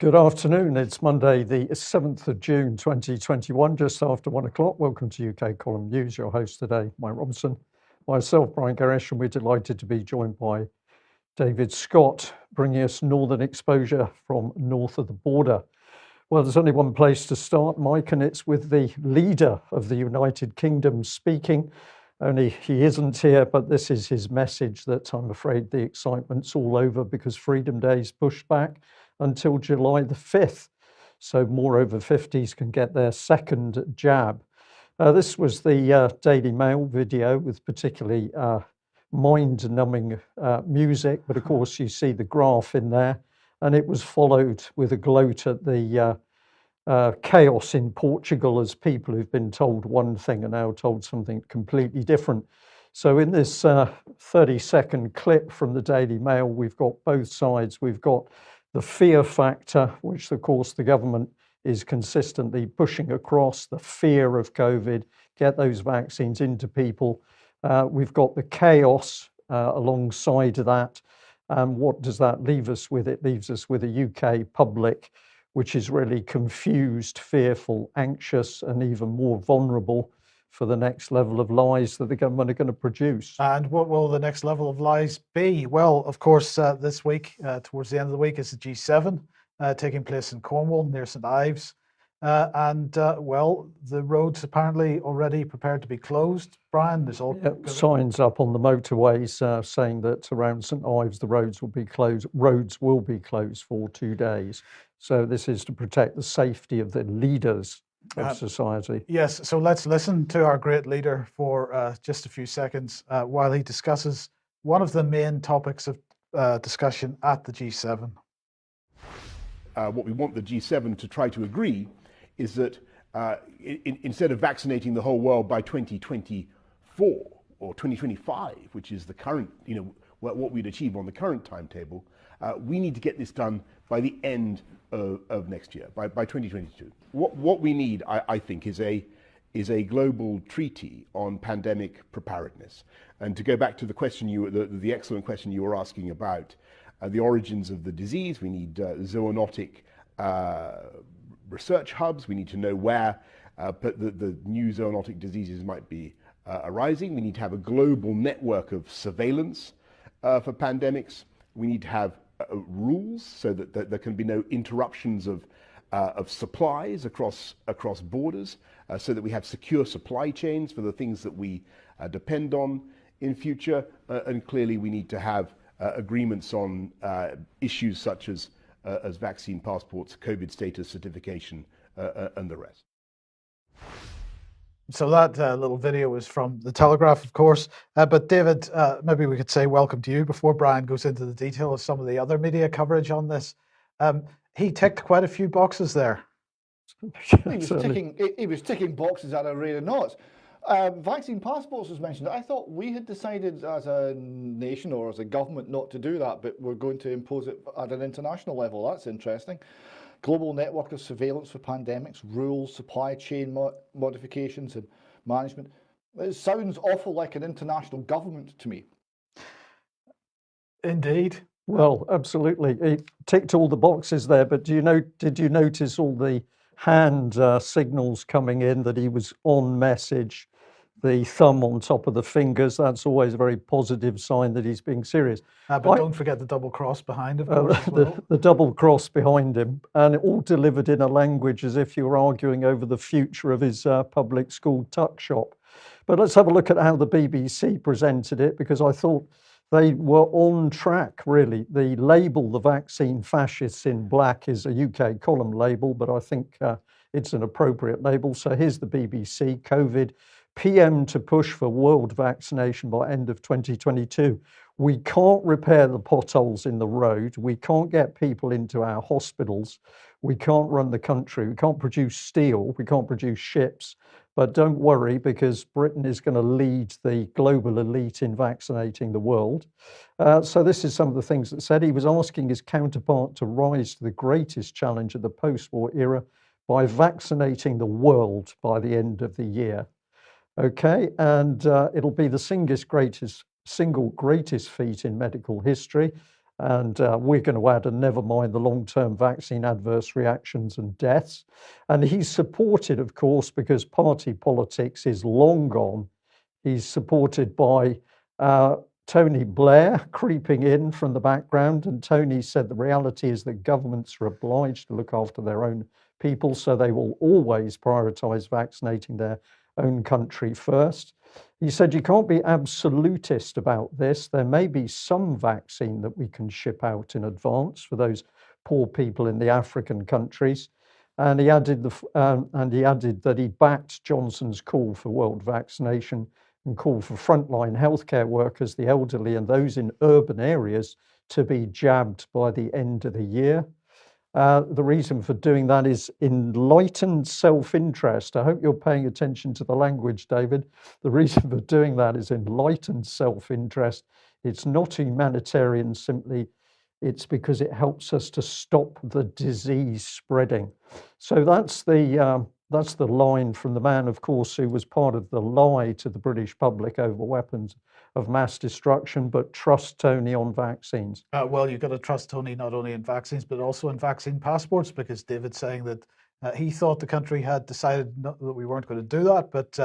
Good afternoon. It's Monday, the 7th of June, 2021, just after 1 o'clock. Welcome to UK Column News. Your host today, Mike Robinson, myself, Brian Garish, and we're delighted to be joined by David Scott, bringing us northern exposure from north of the border. Well, there's only one place to start, Mike, and it's with the leader of the United Kingdom speaking. Only he isn't here, but this is his message that I'm afraid the excitement's all over because Freedom Day's pushed back until July the 5th. So more over 50s can get their second jab. This was the Daily Mail video with particularly mind-numbing music, but of course you see the graph in there, and it was followed with a gloat at the chaos in Portugal as people who've been told one thing are now told something completely different. So in this 30-second clip from the Daily Mail, we've got both sides. We've got the fear factor, which of course the government is consistently pushing across, the fear of COVID, get those vaccines into people. We've got the chaos alongside that. What does that leave us with? It leaves us with a UK public which is really confused, fearful, anxious, and even more vulnerable for the next level of lies that the government are going to produce. And what will the next level of lies be? Well, of course, this week, towards the end of the week, is the G7 taking place in Cornwall near St Ives. Well, the roads apparently already prepared to be closed. Brian, there's all signs up on the motorways saying that around St Ives the roads will be closed. Roads will be closed for 2 days. So this is to protect the safety of the leaders of society. Yes, so let's listen to our great leader for just a few seconds while he discusses one of the main topics of discussion at the G7. What we want the G7 to try to agree is that instead of vaccinating the whole world by 2024 or 2025, which is the current, what we'd achieve on the current timetable, we need to get this done by the end of next year, by 2022. What we need, I think, is a global treaty on pandemic preparedness. And to go back to the question the excellent question you were asking about the origins of the disease, we need zoonotic research hubs. We need to know where the new zoonotic diseases might be arising. We need to have a global network of surveillance for pandemics. We need to have rules so that there can be no interruptions of supplies across borders, so that we have secure supply chains for the things that we depend on in future. And clearly we need to have agreements on issues such as vaccine passports, COVID status certification, and the rest. So that little video was from The Telegraph, of course. But David, maybe we could say welcome to you before Brian goes into the detail of some of the other media coverage on this. He ticked quite a few boxes there. He was ticking boxes at a rate of knots. Vaccine passports was mentioned. I thought we had decided as a nation or as a government not to do that, but we're going to impose it at an international level. That's interesting. Global network of surveillance for pandemics, rules, supply chain modifications and management. It sounds awful like an international government to me. Indeed. Well, absolutely. It ticked all the boxes there, but did you notice all the hand signals coming in that he was on message, the thumb on top of the fingers? That's always a very positive sign that he's being serious. But don't forget the double cross behind him. The double cross behind him, and it all delivered in a language as if you were arguing over the future of his public school tuck shop. But let's have a look at how the BBC presented it, because I thought they were on track, really. The label, The Vaccine Fascists in Black, is a UK column label, but I think it's an appropriate label. So here's the BBC: COVID, PM to push for world vaccination by end of 2022. We can't repair the potholes in the road. We can't get people into our hospitals. We can't run the country. We can't produce steel. We can't produce ships. But don't worry, because Britain is going to lead the global elite in vaccinating the world. So this is some of the things that said. He was asking his counterpart to rise to the greatest challenge of the post-war era by vaccinating the world by the end of the year. Okay, and it'll be the single greatest feat in medical history. And we're going to add, and never mind the long-term vaccine adverse reactions and deaths. And he's supported, of course, because party politics is long gone. He's supported by Tony Blair creeping in from the background. And Tony said the reality is that governments are obliged to look after their own people, so they will always prioritise vaccinating their own country first. He said you can't be absolutist about this. There may be some vaccine that we can ship out in advance for those poor people in the African countries. And he added that he backed Johnson's call for world vaccination and called for frontline healthcare workers, the elderly, and those in urban areas to be jabbed by the end of the year. The reason for doing that is enlightened self-interest. I hope you're paying attention to the language, David. The reason for doing that is enlightened self-interest. It's not humanitarian simply. It's because it helps us to stop the disease spreading. So that's the line from the man, of course, who was part of the lie to the British public over weapons of mass destruction, but trust Tony on vaccines. Well, you've got to trust Tony not only in vaccines, but also in vaccine passports, because David's saying that he thought the country had decided that we weren't going to do that, but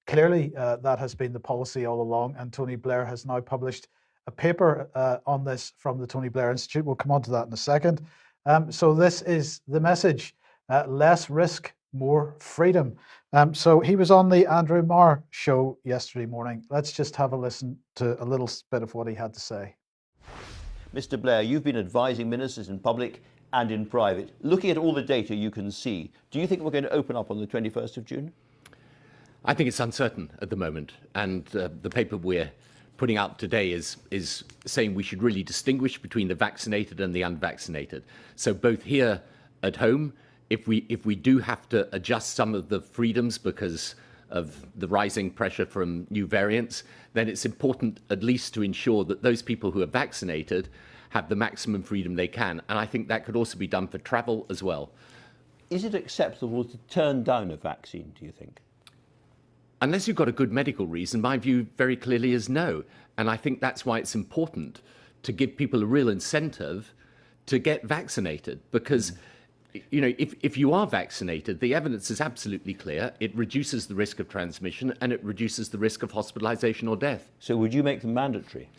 clearly that has been the policy all along, and Tony Blair has now published a paper on this from the Tony Blair Institute. We'll come on to that in a second. So this is the message: less risk, more freedom. So he was on the Andrew Marr show yesterday morning. Let's just have a listen to a little bit of what he had to say. Mr. Blair, you've been advising ministers in public and in private. Looking at all the data you can see, do you think we're going to open up on the 21st of June? I think it's uncertain at the moment, and the paper we're putting out today is saying we should really distinguish between the vaccinated and the unvaccinated. So both here at home, if we do have to adjust some of the freedoms because of the rising pressure from new variants, then it's important at least to ensure that those people who are vaccinated have the maximum freedom they can. And I think that could also be done for travel as well. Is it acceptable to turn down a vaccine, do you think? Unless you've got a good medical reason, my view very clearly is no. And I think that's why it's important to give people a real incentive to get vaccinated, because you know, if you are vaccinated, the evidence is absolutely clear. It reduces the risk of transmission and it reduces the risk of hospitalization or death. So would you make them mandatory?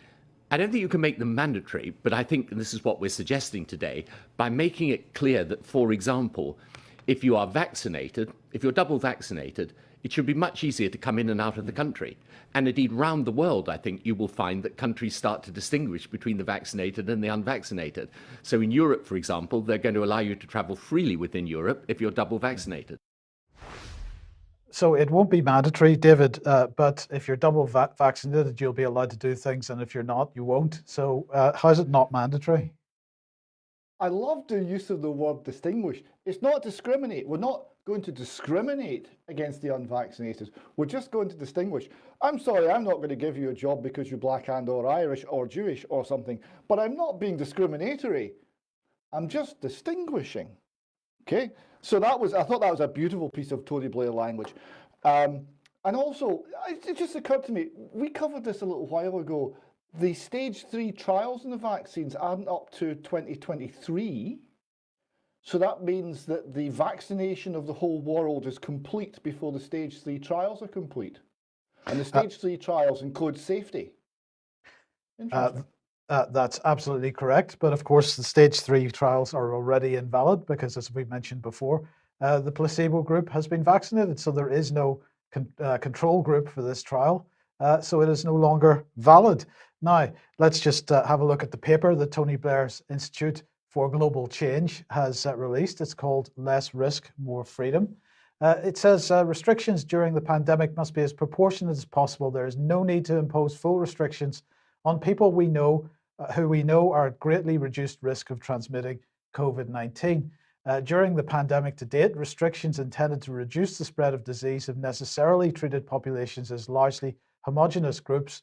I don't think you can make them mandatory, but I think, and this is what we're suggesting today, by making it clear that, for example, if you are vaccinated, if you're double vaccinated, it should be much easier to come in and out of the country. And indeed, round the world, I think you will find that countries start to distinguish between the vaccinated and the unvaccinated. So in Europe, for example, they're going to allow you to travel freely within Europe if you're double vaccinated. So it won't be mandatory, David, but if you're double vaccinated, you'll be allowed to do things, and if you're not, you won't. So how is it not mandatory? I love the use of the word distinguish. It's not discriminate. We're not going to discriminate against the unvaccinated. We're just going to distinguish. I'm sorry, I'm not going to give you a job because you're black and or Irish or Jewish or something, but I'm not being discriminatory. I'm just distinguishing. Okay? So I thought that was a beautiful piece of Tony Blair language. And also, it just occurred to me, we covered this a little while ago. The stage 3 trials in the vaccines aren't up to 2023. So that means that the vaccination of the whole world is complete before the stage 3 trials are complete. And the stage 3 trials include safety. Interesting. That's absolutely correct. But of course, the stage 3 trials are already invalid because, as we mentioned before, the placebo group has been vaccinated. So there is no control group for this trial. So it is no longer valid. Now, let's just have a look at the paper that Tony Blair's Institute for Global Change has released. It's called Less Risk, More Freedom. It says restrictions during the pandemic must be as proportionate as possible. There is no need to impose full restrictions on people we know who we know are at greatly reduced risk of transmitting COVID-19. During the pandemic to date, restrictions intended to reduce the spread of disease have necessarily treated populations as largely homogeneous groups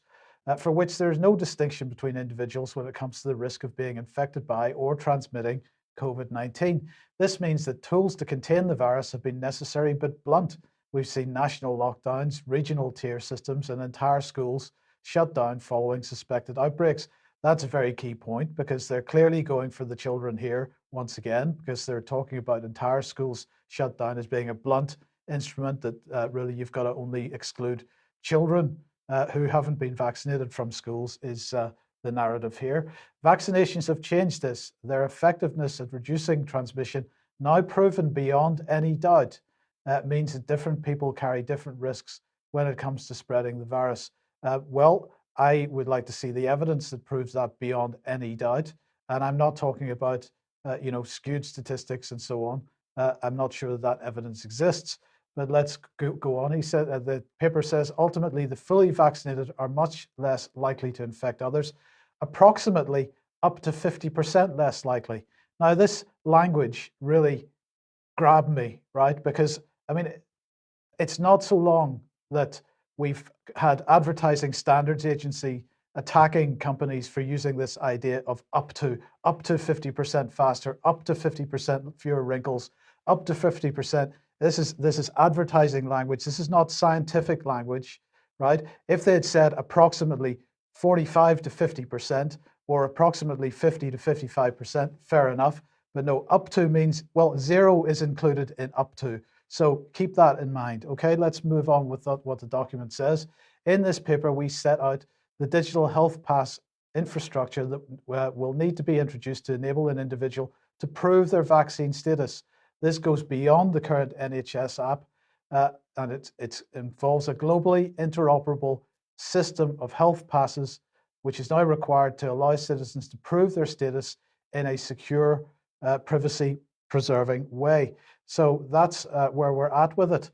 for which there is no distinction between individuals when it comes to the risk of being infected by or transmitting COVID-19. This means that tools to contain the virus have been necessary but blunt. We've seen national lockdowns, regional tier systems, and entire schools shut down following suspected outbreaks. That's a very key point, because they're clearly going for the children here once again, because they're talking about entire schools shut down as being a blunt instrument that really you've got to only exclude children who haven't been vaccinated from schools is the narrative here. Vaccinations have changed this. Their effectiveness at reducing transmission, now proven beyond any doubt, means that different people carry different risks when it comes to spreading the virus. Well, I would like to see the evidence that proves that beyond any doubt. And I'm not talking about, skewed statistics and so on. I'm not sure that evidence exists, but let's go on. He said, the paper says, ultimately, the fully vaccinated are much less likely to infect others, approximately up to 50% less likely. Now, this language really grabbed me, right? Because, I mean, it's not so long that we've had Advertising Standards Agency attacking companies for using this idea of up to 50% faster, up to 50% fewer wrinkles, up to 50%. This is advertising language. This is not scientific language, right? If they had said approximately 45 to 50% or approximately 50 to 55%, fair enough. But no, up to means, well, 0 is included in up to. So keep that in mind. Okay, let's move on with what the document says. In this paper, we set out the digital health pass infrastructure that will need to be introduced to enable an individual to prove their vaccine status. This goes beyond the current NHS app, and it involves a globally interoperable system of health passes, which is now required to allow citizens to prove their status in a secure, privacy-preserving way. So that's where we're at with it.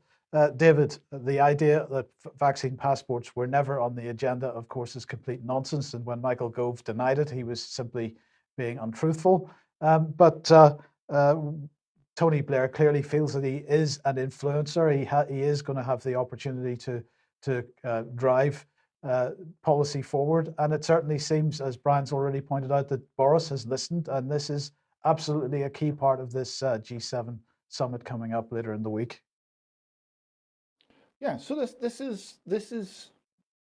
David, the idea that vaccine passports were never on the agenda, of course, is complete nonsense. And when Michael Gove denied it, he was simply being untruthful. But Tony Blair clearly feels that he is an influencer. He is going to have the opportunity to drive policy forward. And it certainly seems, as Brian's already pointed out, that Boris has listened. And this is absolutely a key part of this G7 summit coming up later in the week. Yeah, so this is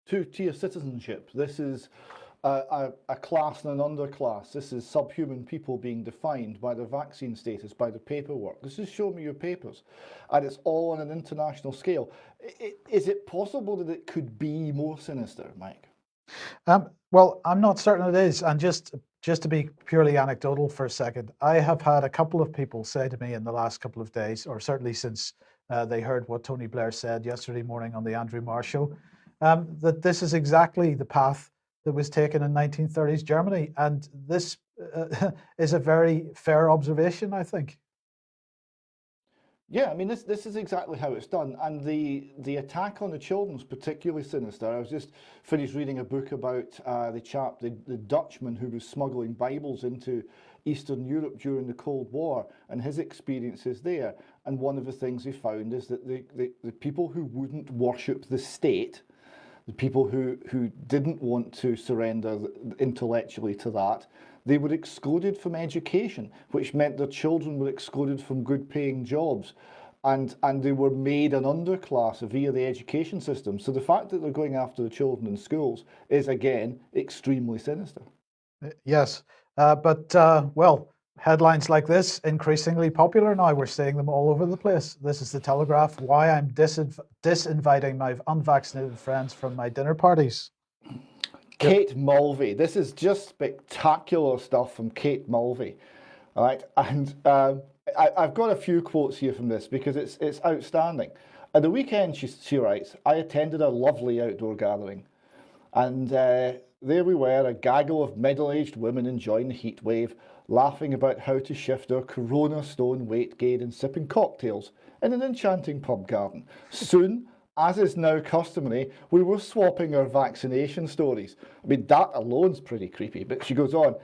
two-tier citizenship. This is a class and an underclass. This is subhuman people being defined by their vaccine status, by the paperwork. This is show me your papers, and it's all on an international scale. Is it possible that it could be more sinister, Mike? Well, I'm not certain it is. And just to be purely anecdotal for a second, I have had a couple of people say to me in the last couple of days, or certainly since they heard what Tony Blair said yesterday morning on the Andrew Marr show, that this is exactly the path that was taken in 1930s Germany. And this is a very fair observation, I think. Yeah, I mean, this is exactly how it's done. And the attack on the children's particularly sinister. I was just finished reading a book about the Dutchman who was smuggling Bibles into Eastern Europe during the Cold War and his experiences there. And one of the things he found is that the people who wouldn't worship the state, the people who didn't want to surrender intellectually to that, they were excluded from education, which meant their children were excluded from good paying jobs. And they were made an underclass via the education system. So the fact that they're going after the children in schools is, again, extremely sinister. Yes, but headlines like this, increasingly popular now. We're seeing them all over the place. This is the Telegraph, why I'm disinviting my unvaccinated friends from my dinner parties. Kate Mulvey. This is just spectacular stuff from Kate Mulvey. All right, and I've got a few quotes here from this because it's outstanding. At the weekend, she writes, I attended a lovely outdoor gathering, and there we were, a gaggle of middle-aged women enjoying the heat wave, laughing about how to shift their corona stone weight gain and sipping cocktails in an enchanting pub garden. Soon, as is now customary, we were swapping our vaccination stories. I mean, that alone's pretty creepy, but she goes on.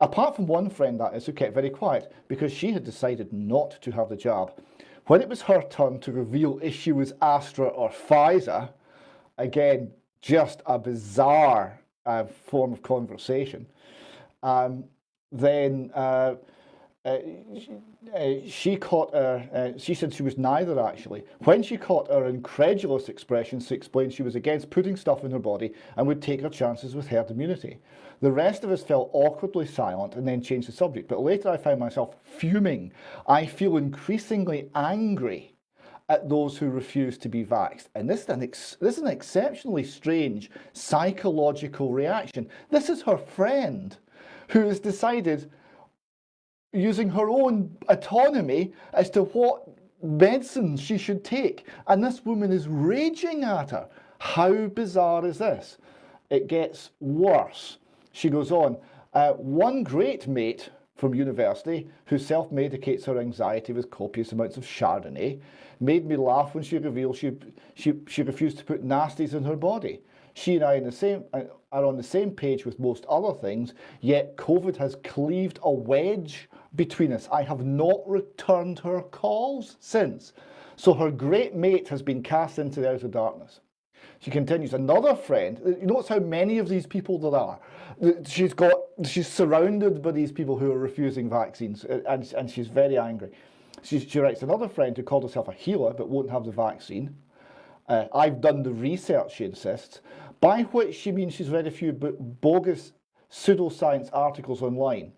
Apart from one friend, that is, who kept very quiet because she had decided not to have the jab. When it was her turn to reveal if she was Astra or Pfizer, again, just a bizarre form of conversation, then she caught her, she said she was neither actually. When she caught her incredulous expression, she explained she was against putting stuff in her body and would take her chances with herd immunity. The rest of us felt awkwardly silent and then changed the subject, but later I found myself fuming. I feel increasingly angry at those who refuse to be vaxxed. And this is an exceptionally strange psychological reaction. This is her friend who has decided, using her own autonomy, as to what medicines she should take. And this woman is raging at her. How bizarre is this? It gets worse. She goes on, one great mate from university who self-medicates her anxiety with copious amounts of Chardonnay made me laugh when she revealed she refused to put nasties in her body. She and I are on the same page with most other things, yet COVID has cleaved a wedge between us. I have not returned her calls since. So her great mate has been cast into the outer darkness. She continues, another friend, you notice how many of these people there are. She's surrounded by these people who are refusing vaccines, and she's very angry. She writes, another friend who called herself a healer but won't have the vaccine. I've done the research, she insists, by which she means she's read a few bogus pseudoscience articles online.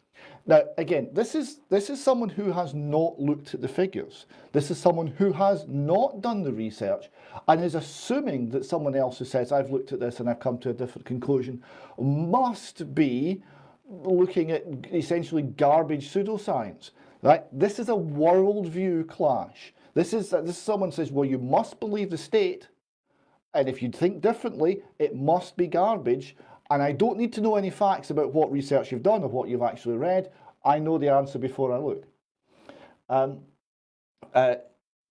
Now, again, this is someone who has not looked at the figures. This is someone who has not done the research and is assuming that someone else who says, I've looked at this and I've come to a different conclusion, must be looking at essentially garbage pseudoscience. Right? This is a worldview clash. This is someone says, well, you must believe the state, and if you think differently, it must be garbage. And I don't need to know any facts about what research you've done or what you've actually read. I know the answer before I look.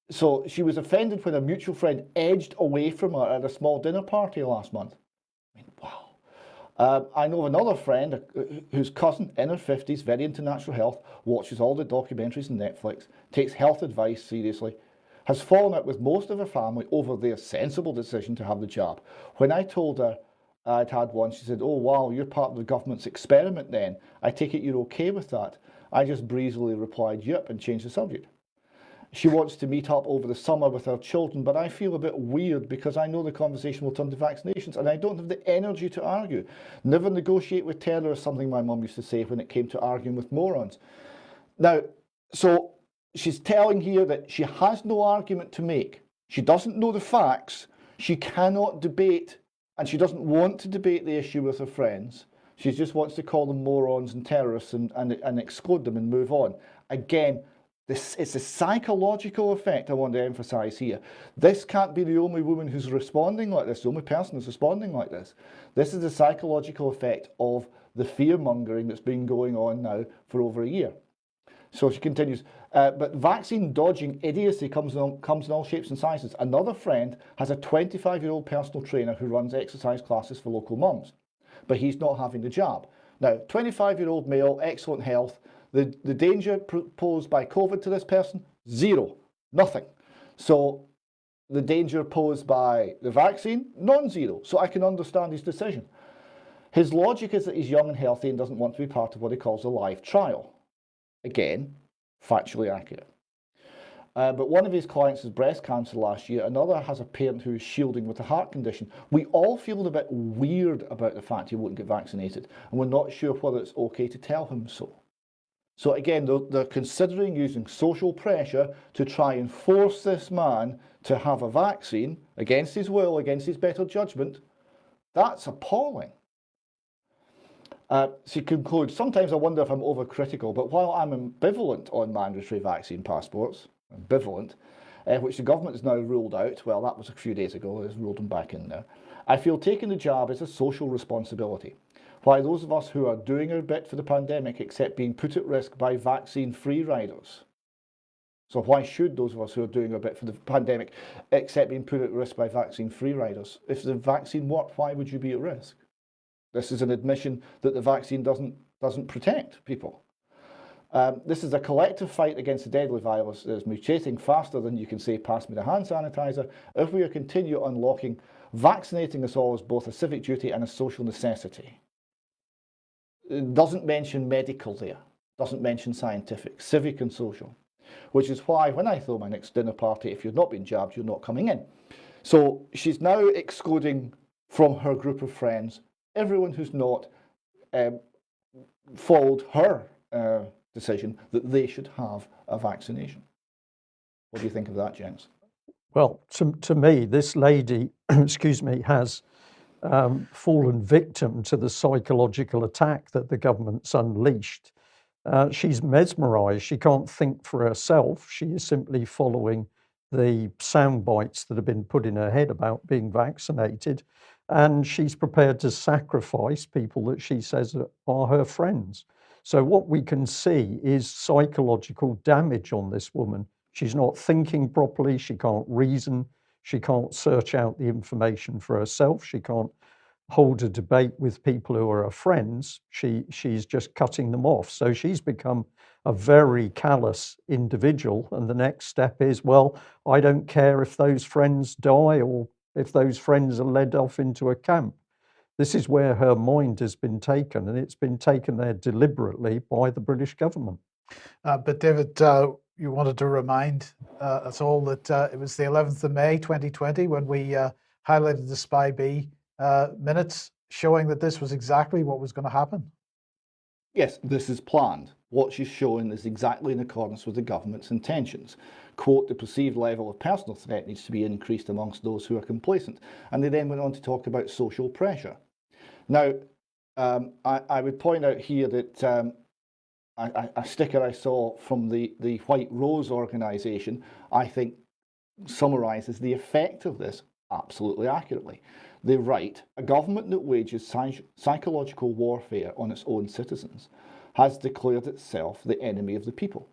So she was offended when a mutual friend edged away from her at a small dinner party last month. I mean, wow. I know of another friend whose cousin, in her 50s, very into natural health, watches all the documentaries on Netflix, takes health advice seriously, has fallen out with most of her family over their sensible decision to have the jab. When I told her I'd had one, she said, oh wow, you're part of the government's experiment then. I take it you're okay with that. I just breezily replied, yep, and changed the subject. She wants to meet up over the summer with her children, but I feel a bit weird because I know the conversation will turn to vaccinations and I don't have the energy to argue. Never negotiate with terror is something my mum used to say when it came to arguing with morons. Now, so she's telling here that she has no argument to make. She doesn't know the facts. She cannot debate, and she doesn't want to debate the issue with her friends. She just wants to call them morons and terrorists and exclude them and move on. Again, it's a psychological effect I want to emphasise here. This can't be the only woman who's responding like this, the only person who's responding like this. This is the psychological effect of the fear-mongering that's been going on now for over a year. So she continues, but vaccine dodging idiocy comes in all shapes and sizes. Another friend has a 25-year-old personal trainer who runs exercise classes for local mums, but he's not having the jab. Now, 25-year-old male, excellent health. The danger posed by COVID to this person, zero, nothing. So the danger posed by the vaccine, non-zero. So I can understand his decision. His logic is that he's young and healthy and doesn't want to be part of what he calls a live trial. Again, factually accurate. But one of his clients has breast cancer last year. Another has a parent who is shielding with a heart condition. We all feel a bit weird about the fact he won't get vaccinated, and we're not sure whether it's okay to tell him so. So again, they're considering using social pressure to try and force this man to have a vaccine against his will, against his better judgment. That's appalling. She concludes, sometimes I wonder if I'm overcritical, but while I'm ambivalent on mandatory vaccine passports, which the government has now ruled out, well, that was a few days ago, it's ruled them back in there, I feel taking the jab is a social responsibility. Why those of us who are doing our bit for the pandemic accept being put at risk by vaccine-free riders. So why should those of us who are doing our bit for the pandemic accept being put at risk by vaccine-free riders? If the vaccine worked, why would you be at risk? This is an admission that the vaccine doesn't protect people. This is a collective fight against the deadly virus that is mutating faster than you can say, pass me the hand sanitizer. If we continue unlocking, vaccinating us all is both a civic duty and a social necessity. It doesn't mention medical there. doesn't mention scientific, civic and social, which is why when I throw my next dinner party, if you've not been jabbed, you're not coming in. So she's now excluding from her group of friends everyone who's not followed her decision that they should have a vaccination. What do you think of that, gents? Well, to me, this lady, excuse me, has fallen victim to the psychological attack that the government's unleashed. She's mesmerised. She can't think for herself. She is simply following the sound bites that have been put in her head about being vaccinated, and she's prepared to sacrifice people that she says are her friends. So what we can see is psychological damage on this woman. She's not thinking properly, she can't reason, she can't search out the information for herself, she can't hold a debate with people who are her friends, she's just cutting them off. So she's become a very callous individual, and the next step is, well, I don't care if those friends die or if those friends are led off into a camp. This is where her mind has been taken, and it's been taken there deliberately by the British government. But David, you wanted to remind us all that it was the 11th of May 2020 when we highlighted the Spy B minutes showing that this was exactly what was going to happen. Yes, this is planned. What she's showing is exactly in accordance with the government's intentions. Quote, the perceived level of personal threat needs to be increased amongst those who are complacent. And they then went on to talk about social pressure. Now, I would point out here that a sticker I saw from the White Rose organisation, I think, summarises the effect of this absolutely accurately. They write, a government that wages psychological warfare on its own citizens has declared itself the enemy of the people.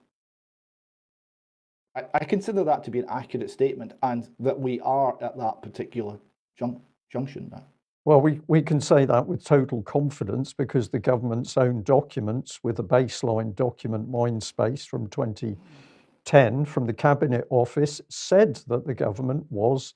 I consider that to be an accurate statement, and that we are at that particular junction now. Well, we can say that with total confidence because the government's own documents, with a baseline document Mindspace from 2010 from the Cabinet Office, said that the government was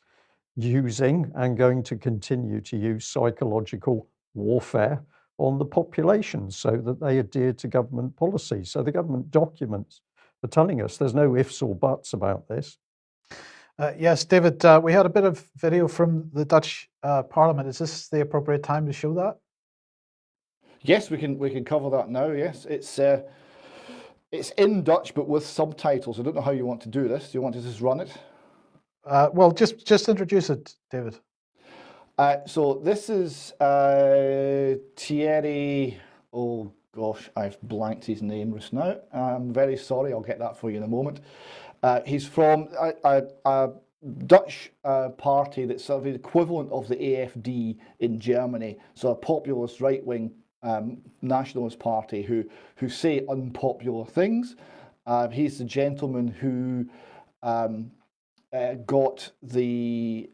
using and going to continue to use psychological warfare on the population so that they adhere to government policy. So the government documents are telling us there's no ifs or buts about this. Yes, David, we had a bit of video from the Dutch Parliament. Is this the appropriate time to show that? Yes, we can cover that now. Yes, it's in Dutch but with subtitles. I don't know how you want to do this. Do you want to just run it? Well, just introduce it, David. So this is Thierry. Oh gosh, I've blanked his name just now. I'm very sorry. I'll get that for you in a moment. He's from a Dutch party that's sort of the equivalent of the AFD in Germany, so a populist right-wing nationalist party who say unpopular things. He's the gentleman who got the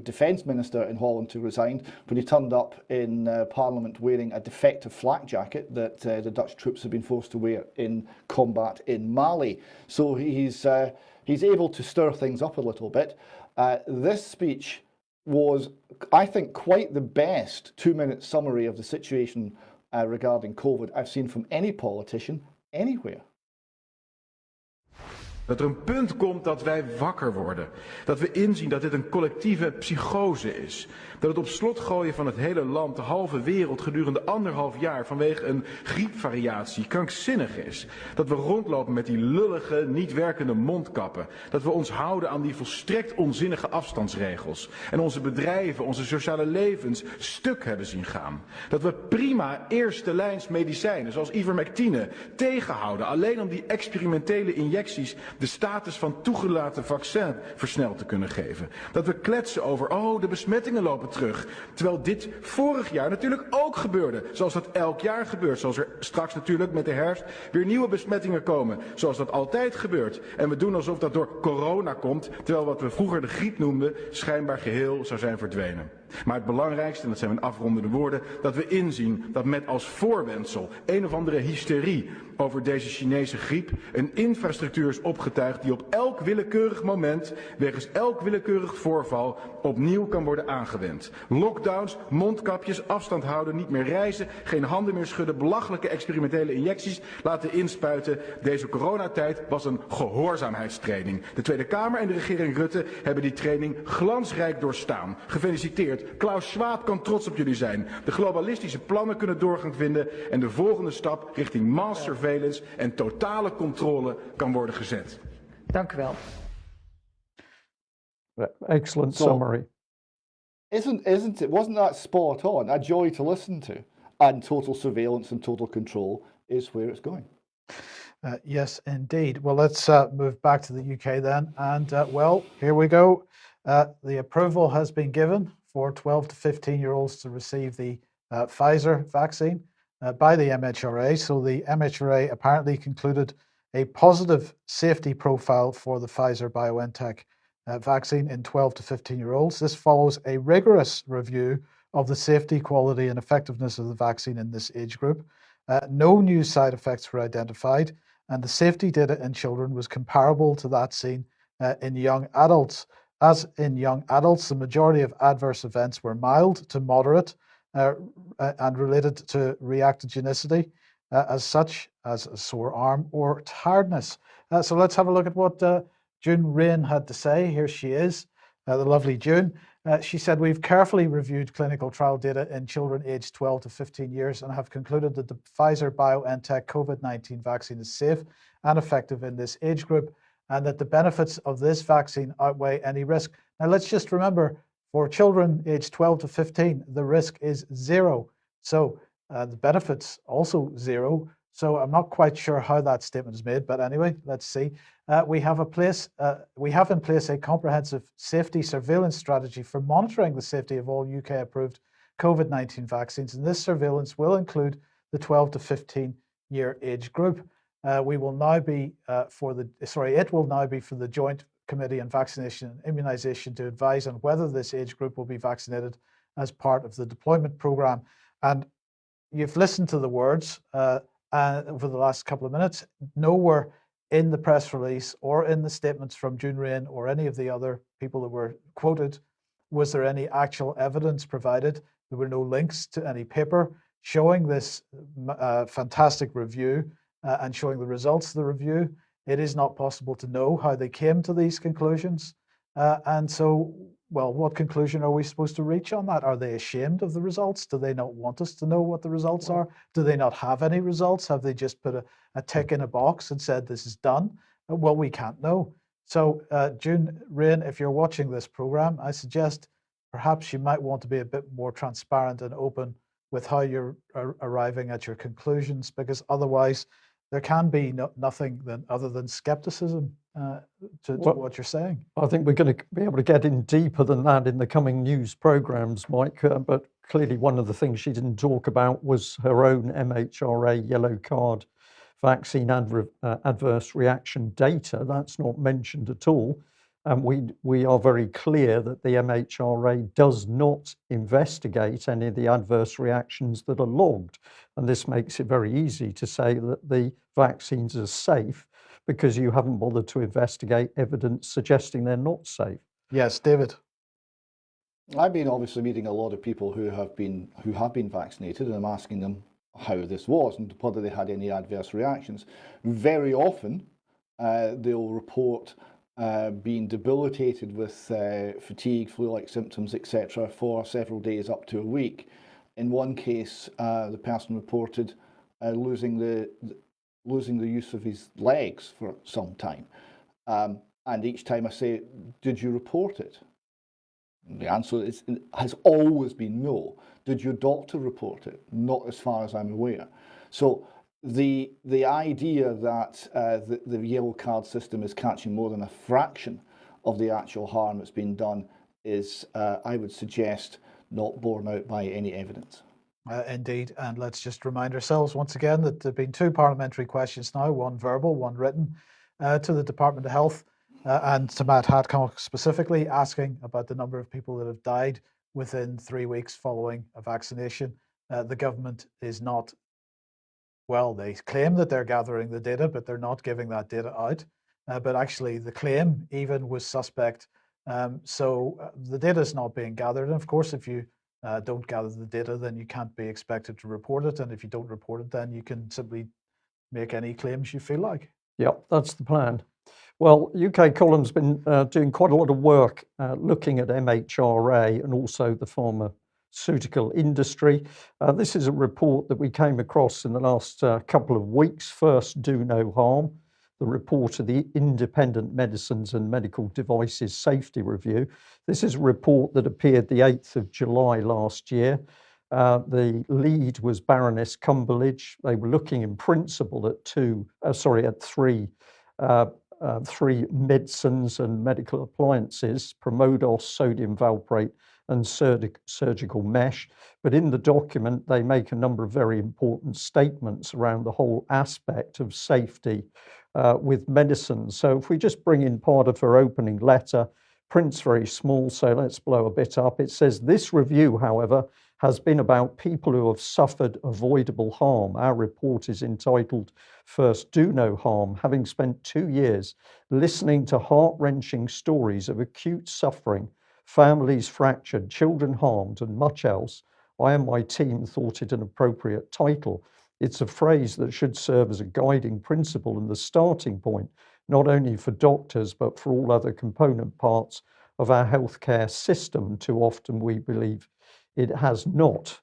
defence minister in Holland to resign when he turned up in Parliament wearing a defective flak jacket that the Dutch troops have been forced to wear in combat in Mali. So he's able to stir things up a little bit. This speech was, I think, quite the best 2-minute summary of the situation regarding COVID I've seen from any politician anywhere. Dat er een punt komt dat wij wakker worden. Dat we inzien dat dit een collectieve psychose is. Dat het op slot gooien van het hele land, de halve wereld gedurende 1,5 jaar vanwege een griepvariatie krankzinnig is. Dat we rondlopen met die lullige, niet werkende mondkappen. Dat we ons houden aan die volstrekt onzinnige afstandsregels. En onze bedrijven, onze sociale levens stuk hebben zien gaan. Dat we prima eerste lijns medicijnen zoals ivermectine tegenhouden. Alleen om die experimentele injecties de status van toegelaten vaccin versneld te kunnen geven. Dat we kletsen over, oh, de besmettingen lopen terug. Terwijl dit vorig jaar natuurlijk ook gebeurde. Zoals dat elk jaar gebeurt. Zoals er straks natuurlijk met de herfst weer nieuwe besmettingen komen. Zoals dat altijd gebeurt. En we doen alsof dat door corona komt. Terwijl wat we vroeger de griep noemden schijnbaar geheel zou zijn verdwenen. Maar het belangrijkste, en dat zijn mijn afrondende woorden, dat we inzien dat met als voorwendsel een of andere hysterie over deze Chinese griep een infrastructuur is opgetuigd die op elk willekeurig moment, wegens elk willekeurig voorval, opnieuw kan worden aangewend. Lockdowns, mondkapjes, afstand houden, niet meer reizen, geen handen meer schudden, belachelijke experimentele injecties laten inspuiten. Deze coronatijd was een gehoorzaamheidstraining. De Tweede Kamer en de regering Rutte hebben die training glansrijk doorstaan. Gefeliciteerd. Klaus Schwab kan trots op jullie zijn. De globalistische plannen kunnen doorgang vinden en de volgende stap richting mass surveillance en totale controle kan worden gezet. Dank u wel. Excellent So- summary. Wasn't that spot on? A joy to listen to. And total surveillance and total control is where it's going. Yes, indeed. Well, let's move back to the UK then. And well, here we go. The approval has been given for 12 to 15-year-olds to receive the Pfizer vaccine by the MHRA. So the MHRA apparently concluded a positive safety profile for the Pfizer-BioNTech vaccine in 12 to 15-year-olds. This follows a rigorous review of the safety, quality, and effectiveness of the vaccine in this age group. No new side effects were identified, and the safety data in children was comparable to that seen in young adults. As in young adults, the majority of adverse events were mild to moderate and related to reactogenicity, as such as a sore arm or tiredness. So let's have a look at what June Rain had to say. Here she is, the lovely June. She said, we've carefully reviewed clinical trial data in children aged 12 to 15 years and have concluded that the Pfizer-BioNTech COVID-19 vaccine is safe and effective in this age group, and that the benefits of this vaccine outweigh any risk. Now, let's just remember, for children aged 12 to 15, the risk is zero. So the benefits also zero. So I'm not quite sure how that statement is made, but anyway, let's see. We have in place a comprehensive safety surveillance strategy for monitoring the safety of all UK-approved COVID-19 vaccines, and this surveillance will include the 12 to 15-year age group. It will now be for the Joint Committee on Vaccination and Immunisation to advise on whether this age group will be vaccinated as part of the deployment programme. And you've listened to the words over the last couple of minutes. Nowhere in the press release or in the statements from June Rain or any of the other people that were quoted was there any actual evidence provided. There were no links to any paper showing this fantastic review and showing the results of the review. It is not possible to know how they came to these conclusions. And so, well, what conclusion are we supposed to reach on that? Are they ashamed of the results? Do they not want us to know what the results are? Do they not have any results? Have they just put a tick in a box and said this is done? Well, we can't know. So, June Rain, if you're watching this program, I suggest perhaps you might want to be a bit more transparent and open with how you're arriving at your conclusions, because otherwise there can be nothing other than skepticism to what you're saying. I think we're going to be able to get in deeper than that in the coming news programs, Mike. But clearly one of the things she didn't talk about was her own MHRA yellow card vaccine adverse reaction data. That's not mentioned at all. And we are very clear that the MHRA does not investigate any of the adverse reactions that are logged. And this makes it very easy to say that the vaccines are safe because you haven't bothered to investigate evidence suggesting they're not safe. Yes, David. I've been obviously meeting a lot of people who have been vaccinated, and I'm asking them how this was and whether they had any adverse reactions. Very often, they'll report being debilitated with fatigue, flu-like symptoms, etc., for several days up to a week. In one case, the person reported losing the use of his legs for some time. And each time I say, did you report it? The answer has always been no. Did your doctor report it? Not as far as I'm aware. So the idea that the yellow card system is catching more than a fraction of the actual harm that's been done is, I would suggest, not borne out by any evidence. Indeed, and let's just remind ourselves once again that there have been two parliamentary questions now, one verbal, one written, to the Department of Health and to Matt Hadcock specifically, asking about the number of people that have died within 3 weeks following a vaccination. The government is not, well, they claim that they're gathering the data, but they're not giving that data out. But actually, the claim even was suspect. So the data is not being gathered. And of course, if you don't gather the data, then you can't be expected to report it. And if you don't report it, then you can simply make any claims you feel like. Yep, that's the plan. Well, UK Column's been doing quite a lot of work looking at MHRA and also the pharmaceutical industry. This is a report that we came across in the last couple of weeks. First, Do No Harm, the report of the Independent Medicines and Medical Devices Safety Review. This is a report that appeared the 8th of July last year. The lead was Baroness Cumberledge. They were looking in principle at three medicines and medical appliances: Primodos, sodium valproate, and surgical mesh. But in the document, they make a number of very important statements around the whole aspect of safety with medicines. So if we just bring in part of her opening letter, print's very small, so let's blow a bit up. It says, "This review, however, has been about people who have suffered avoidable harm." Our report is entitled First Do No Harm. Having spent 2 years listening to heart-wrenching stories of acute suffering, families fractured, children harmed, and much else, I and my team thought it an appropriate title. It's a phrase that should serve as a guiding principle and the starting point, not only for doctors, but for all other component parts of our healthcare system. Too often we believe it has not.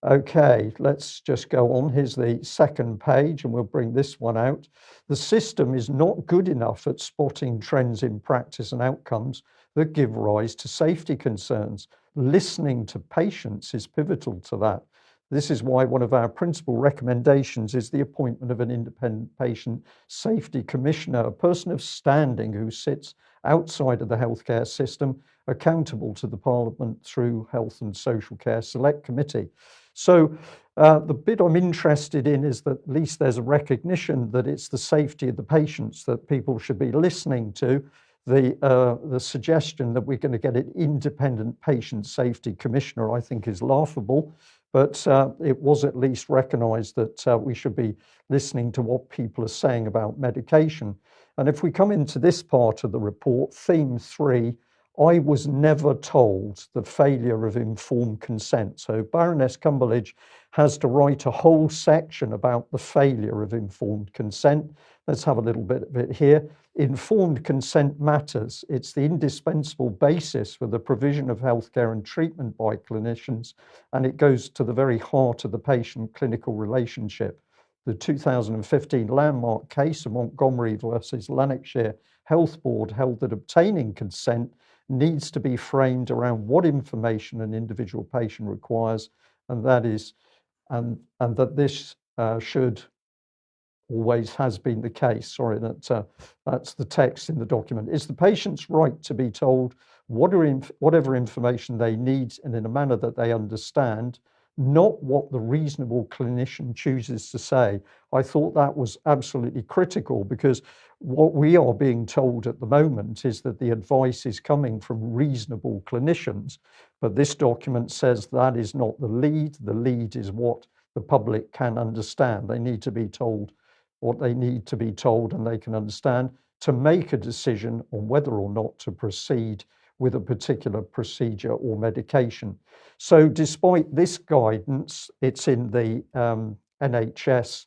Okay, let's just go on. Here's the second page, and we'll bring this one out. The system is not good enough at spotting trends in practice and outcomes that give rise to safety concerns. Listening to patients is pivotal to that. This is why one of our principal recommendations is the appointment of an independent patient safety commissioner, a person of standing who sits outside of the healthcare system, accountable to the Parliament through Health and Social Care Select Committee. So the bit I'm interested in is that at least there's a recognition that it's the safety of the patients that people should be listening to. The suggestion that we're going to get an independent patient safety commissioner, I think, is laughable. But it was at least recognised that we should be listening to what people are saying about medication. And if we come into this part of the report, theme 3, I was never told the failure of informed consent. So Baroness Cumberledge has to write a whole section about the failure of informed consent. Let's have a little bit of it here. Informed consent matters. It's the indispensable basis for the provision of healthcare and treatment by clinicians, and it goes to the very heart of the patient-clinical relationship. The 2015 landmark case of Montgomery versus Lanarkshire Health Board held that obtaining consent needs to be framed around what information an individual patient requires, and that is, and that this should always has been the case. Sorry, that's the text in the document. It's the patient's right to be told whatever information they need and in a manner that they understand, not what the reasonable clinician chooses to say. I thought that was absolutely critical, because what we are being told at the moment is that the advice is coming from reasonable clinicians, but this document says that is not the lead. The lead is what the public can understand. They need to be told what they need to be told, and they can understand to make a decision on whether or not to proceed with a particular procedure or medication. So despite this guidance, it's in the NHS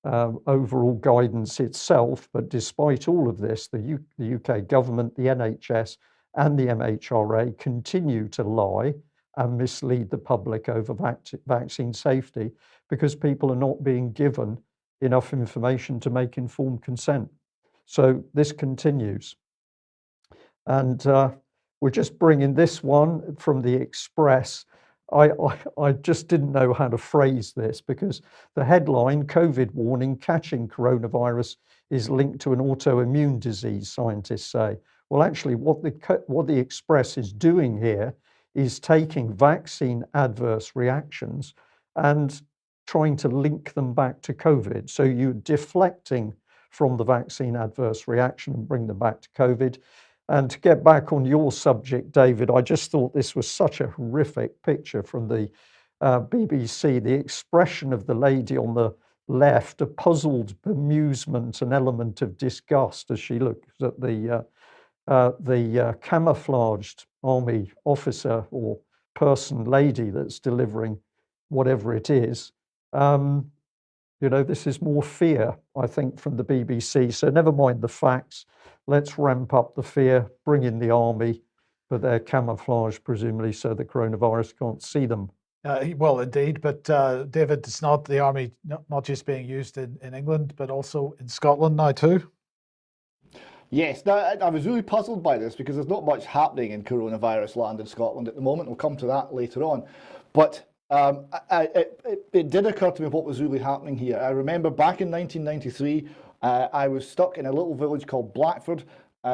overall guidance itself, but despite all of this, the UK government, the NHS and the MHRA continue to lie and mislead the public over vaccine safety, because people are not being given enough information to make informed consent. So this continues. And we're just bringing this one from the Express. I just didn't know how to phrase this, because the headline, COVID warning, catching coronavirus is linked to an autoimmune disease, scientists say. Well, actually, what the Express is doing here is taking vaccine adverse reactions and trying to link them back to COVID. So you're deflecting from the vaccine adverse reaction and bring them back to COVID. And to get back on your subject, David, I just thought this was such a horrific picture from the BBC. The expression of the lady on the left, a puzzled bemusement, an element of disgust as she looks at the camouflaged army officer or person, lady that's delivering whatever it is. This is more fear, I think, from the BBC. So never mind the facts. Let's ramp up the fear, bring in the army, but they're camouflaged, presumably, so the coronavirus can't see them. Well, indeed, but David, it's not the army not just being used in England, but also in Scotland now too. Yes, now, I was really puzzled by this because there's not much happening in coronavirus land in Scotland at the moment. We'll come to that later on. But it did occur to me what was really happening here. I remember back in 1993, I was stuck in a little village called Blackford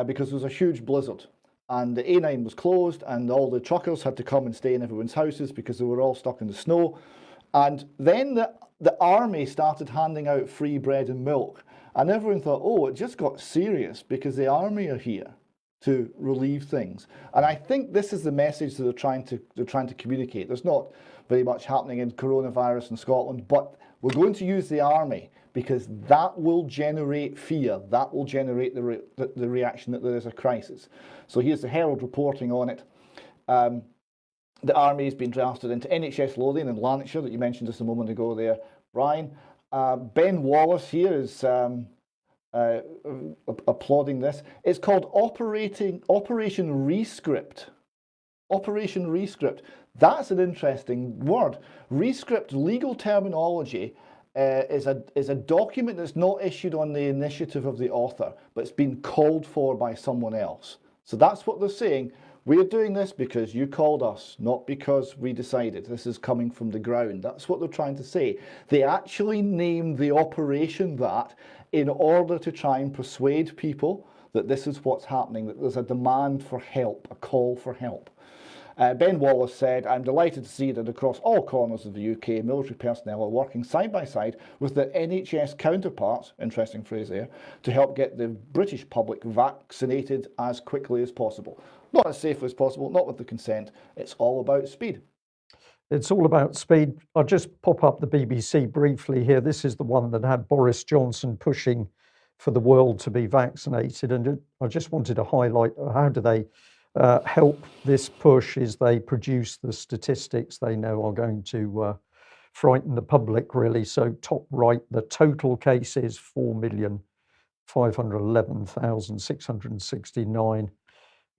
because there was a huge blizzard. And the A9 was closed and all the truckers had to come and stay in everyone's houses because they were all stuck in the snow. And then the army started handing out free bread and milk. And everyone thought, oh, it just got serious because the army are here to relieve things. And I think this is the message that they're trying to communicate. There's not very much happening in coronavirus in Scotland, but we're going to use the army because that will generate fear. That will generate the reaction that there is a crisis. So here's the Herald reporting on it. The army has been drafted into NHS Lothian and Lanarkshire that you mentioned just a moment ago there, Brian. Ben Wallace here is applauding this. It's called Operation Rescript. Operation Rescript. That's an interesting word. Rescript, legal terminology, is a document that's not issued on the initiative of the author, but it's been called for by someone else. So that's what they're saying. We're doing this because you called us, not because we decided. This is coming from the ground. That's what they're trying to say. They actually named the operation that in order to try and persuade people that this is what's happening, that there's a demand for help, a call for help. Ben Wallace said, I'm delighted to see that across all corners of the UK, military personnel are working side by side with their NHS counterparts, interesting phrase there, to help get the British public vaccinated as quickly as possible. Not as safely as possible, not with the consent. It's all about speed. It's all about speed. I'll just pop up the BBC briefly here. This is the one that had Boris Johnson pushing for the world to be vaccinated. And I just wanted to highlight how do they help this push is they produce the statistics they know are going to frighten the public, really. So top right, the total cases, 4,511,669.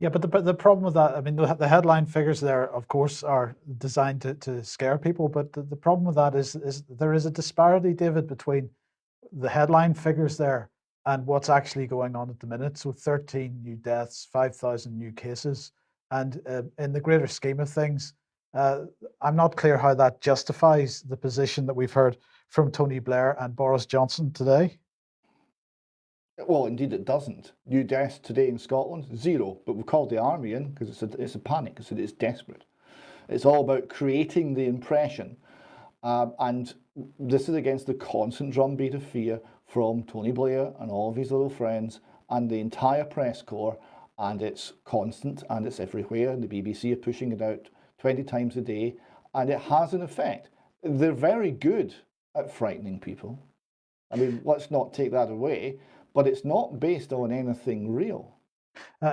Yeah, but the problem with that, I mean, the headline figures there, of course, are designed to scare people. But the problem with that is there is a disparity, David, between the headline figures there and what's actually going on at the minute. So 13 new deaths, 5,000 new cases. And in the greater scheme of things, I'm not clear how that justifies the position that we've heard from Tony Blair and Boris Johnson today. Well, indeed it doesn't. New deaths today in Scotland, 0. But we've called the army in because it's a panic. It's desperate. It's all about creating the impression. And this is against the constant drumbeat of fear from Tony Blair and all of his little friends and the entire press corps. And it's constant and it's everywhere. And the BBC are pushing it out 20 times a day. And it has an effect. They're very good at frightening people. I mean, let's not take that away. But it's not based on anything real.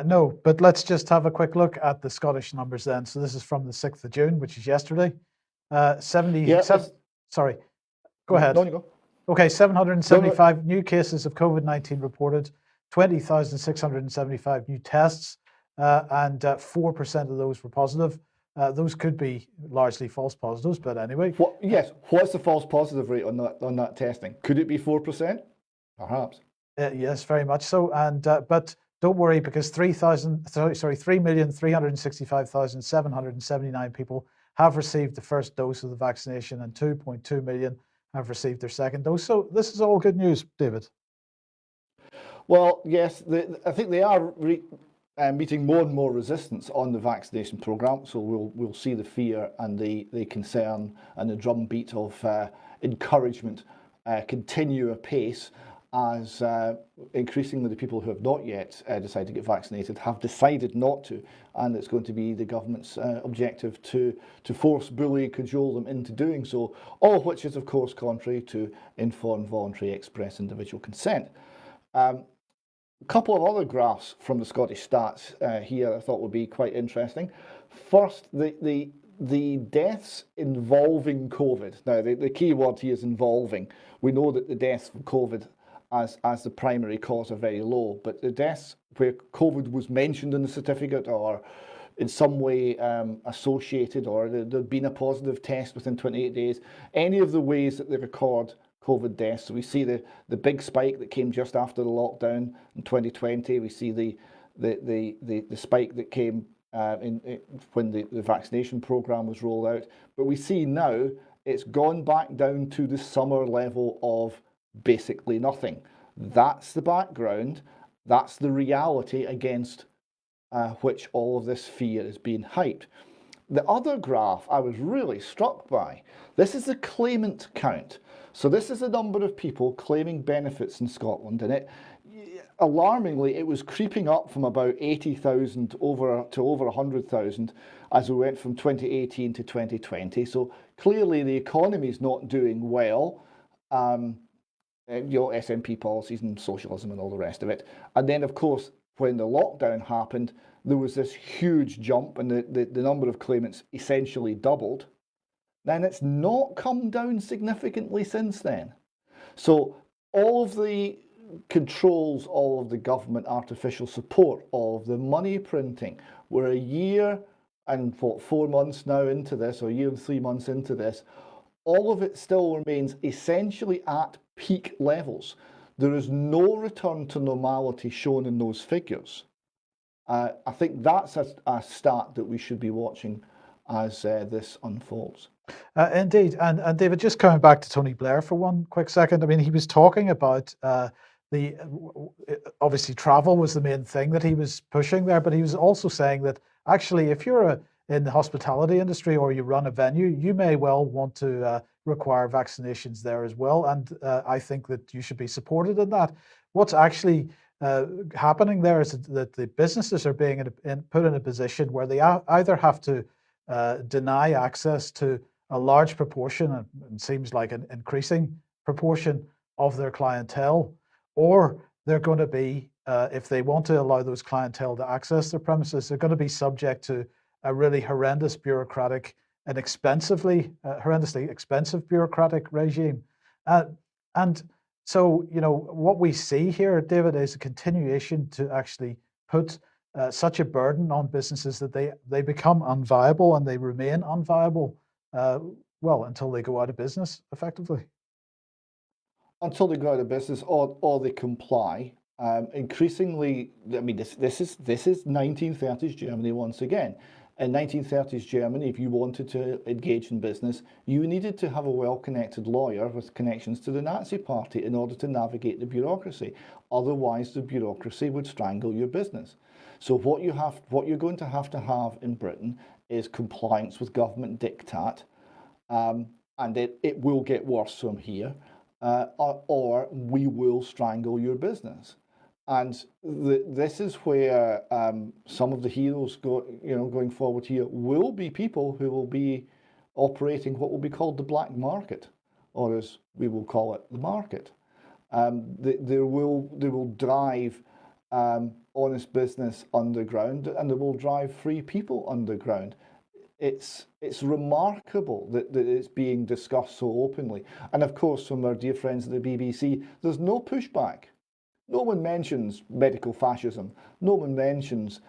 No, but let's just have a quick look at the Scottish numbers then. So this is from the 6th of June, which is yesterday. 77. Sorry, go ahead. No, you go. Okay, 775 new cases of COVID-19 reported, 20,675 new tests, and 4% of those were positive. Those could be largely false positives, but anyway. Yes, what's the false positive rate on that testing? Could it be 4%? Perhaps. Yes, very much so. And but don't worry, because 3,365,779 people have received the first dose of the vaccination, and 2.2 million have received their second dose. So this is all good news, David. Well, yes, I think they are meeting more and more resistance on the vaccination programme. So we'll see the fear and the concern and the drumbeat of encouragement continue apace. as increasingly the people who have not yet decided to get vaccinated have decided not to, and it's going to be the government's objective to force, bully, cajole them into doing so, all of which is of course contrary to informed, voluntary, express individual consent. A couple of other graphs from the Scottish Stats here I thought would be quite interesting. First, the deaths involving COVID. Now, the key word here is involving. We know that the deaths from COVID as the primary cause are very low, but the deaths where COVID was mentioned in the certificate or in some way associated, or there'd been a positive test within 28 days, any of the ways that they record COVID deaths. So we see the big spike that came just after the lockdown in 2020. We see the spike that came when the vaccination program was rolled out. But we see now it's gone back down to the summer level of basically nothing. That's the background. That's the reality against which all of this fear is being hyped. The other graph I was really struck by, this is the claimant count. So this is the number of people claiming benefits in Scotland, and alarmingly, it was creeping up from about 80,000 to over 100,000 as we went from 2018 to 2020. So clearly the economy is not doing well. SNP policies and socialism and all the rest of it. And then, of course, when the lockdown happened, there was this huge jump and the number of claimants essentially doubled. Then it's not come down significantly since then. So all of the controls, all of the government artificial support, all of the money printing, we're a year and 4 months now into this, or a year and 3 months into this, all of it still remains essentially at peak levels. There is no return to normality shown in those figures. I think that's a stat that we should be watching as this unfolds. Indeed. And David, just coming back to Tony Blair for one quick second. I mean, he was talking about obviously travel was the main thing that he was pushing there, but he was also saying that actually if you're in the hospitality industry or you run a venue, you may well want to require vaccinations there as well. And I think that you should be supported in that. What's actually happening there is that the businesses are being put in a position where they either have to deny access to a large proportion, and it seems like an increasing proportion of their clientele, or they're going to be, if they want to allow those clientele to access their premises, they're going to be subject to a really horrendous bureaucratic and horrendously expensive bureaucratic regime. And so, what we see here, David, is a continuation to actually put such a burden on businesses that they become unviable and they remain unviable, until they go out of business, effectively. Until they go out of business or they comply. Increasingly, I mean, this is 1930s Germany once again. In 1930s Germany, if you wanted to engage in business, you needed to have a well-connected lawyer with connections to the Nazi Party in order to navigate the bureaucracy. Otherwise, the bureaucracy would strangle your business. So what you're going to have in Britain is compliance with government diktat, and it will get worse from here, or we will strangle your business. And this is where some of the heroes going forward here will be people who will be operating what will be called the black market, or as we will call it, the market. They will drive honest business underground, and they will drive free people underground. It's remarkable that it's being discussed so openly. And of course, from our dear friends at the BBC, there's no pushback. No one mentions medical fascism. No one mentions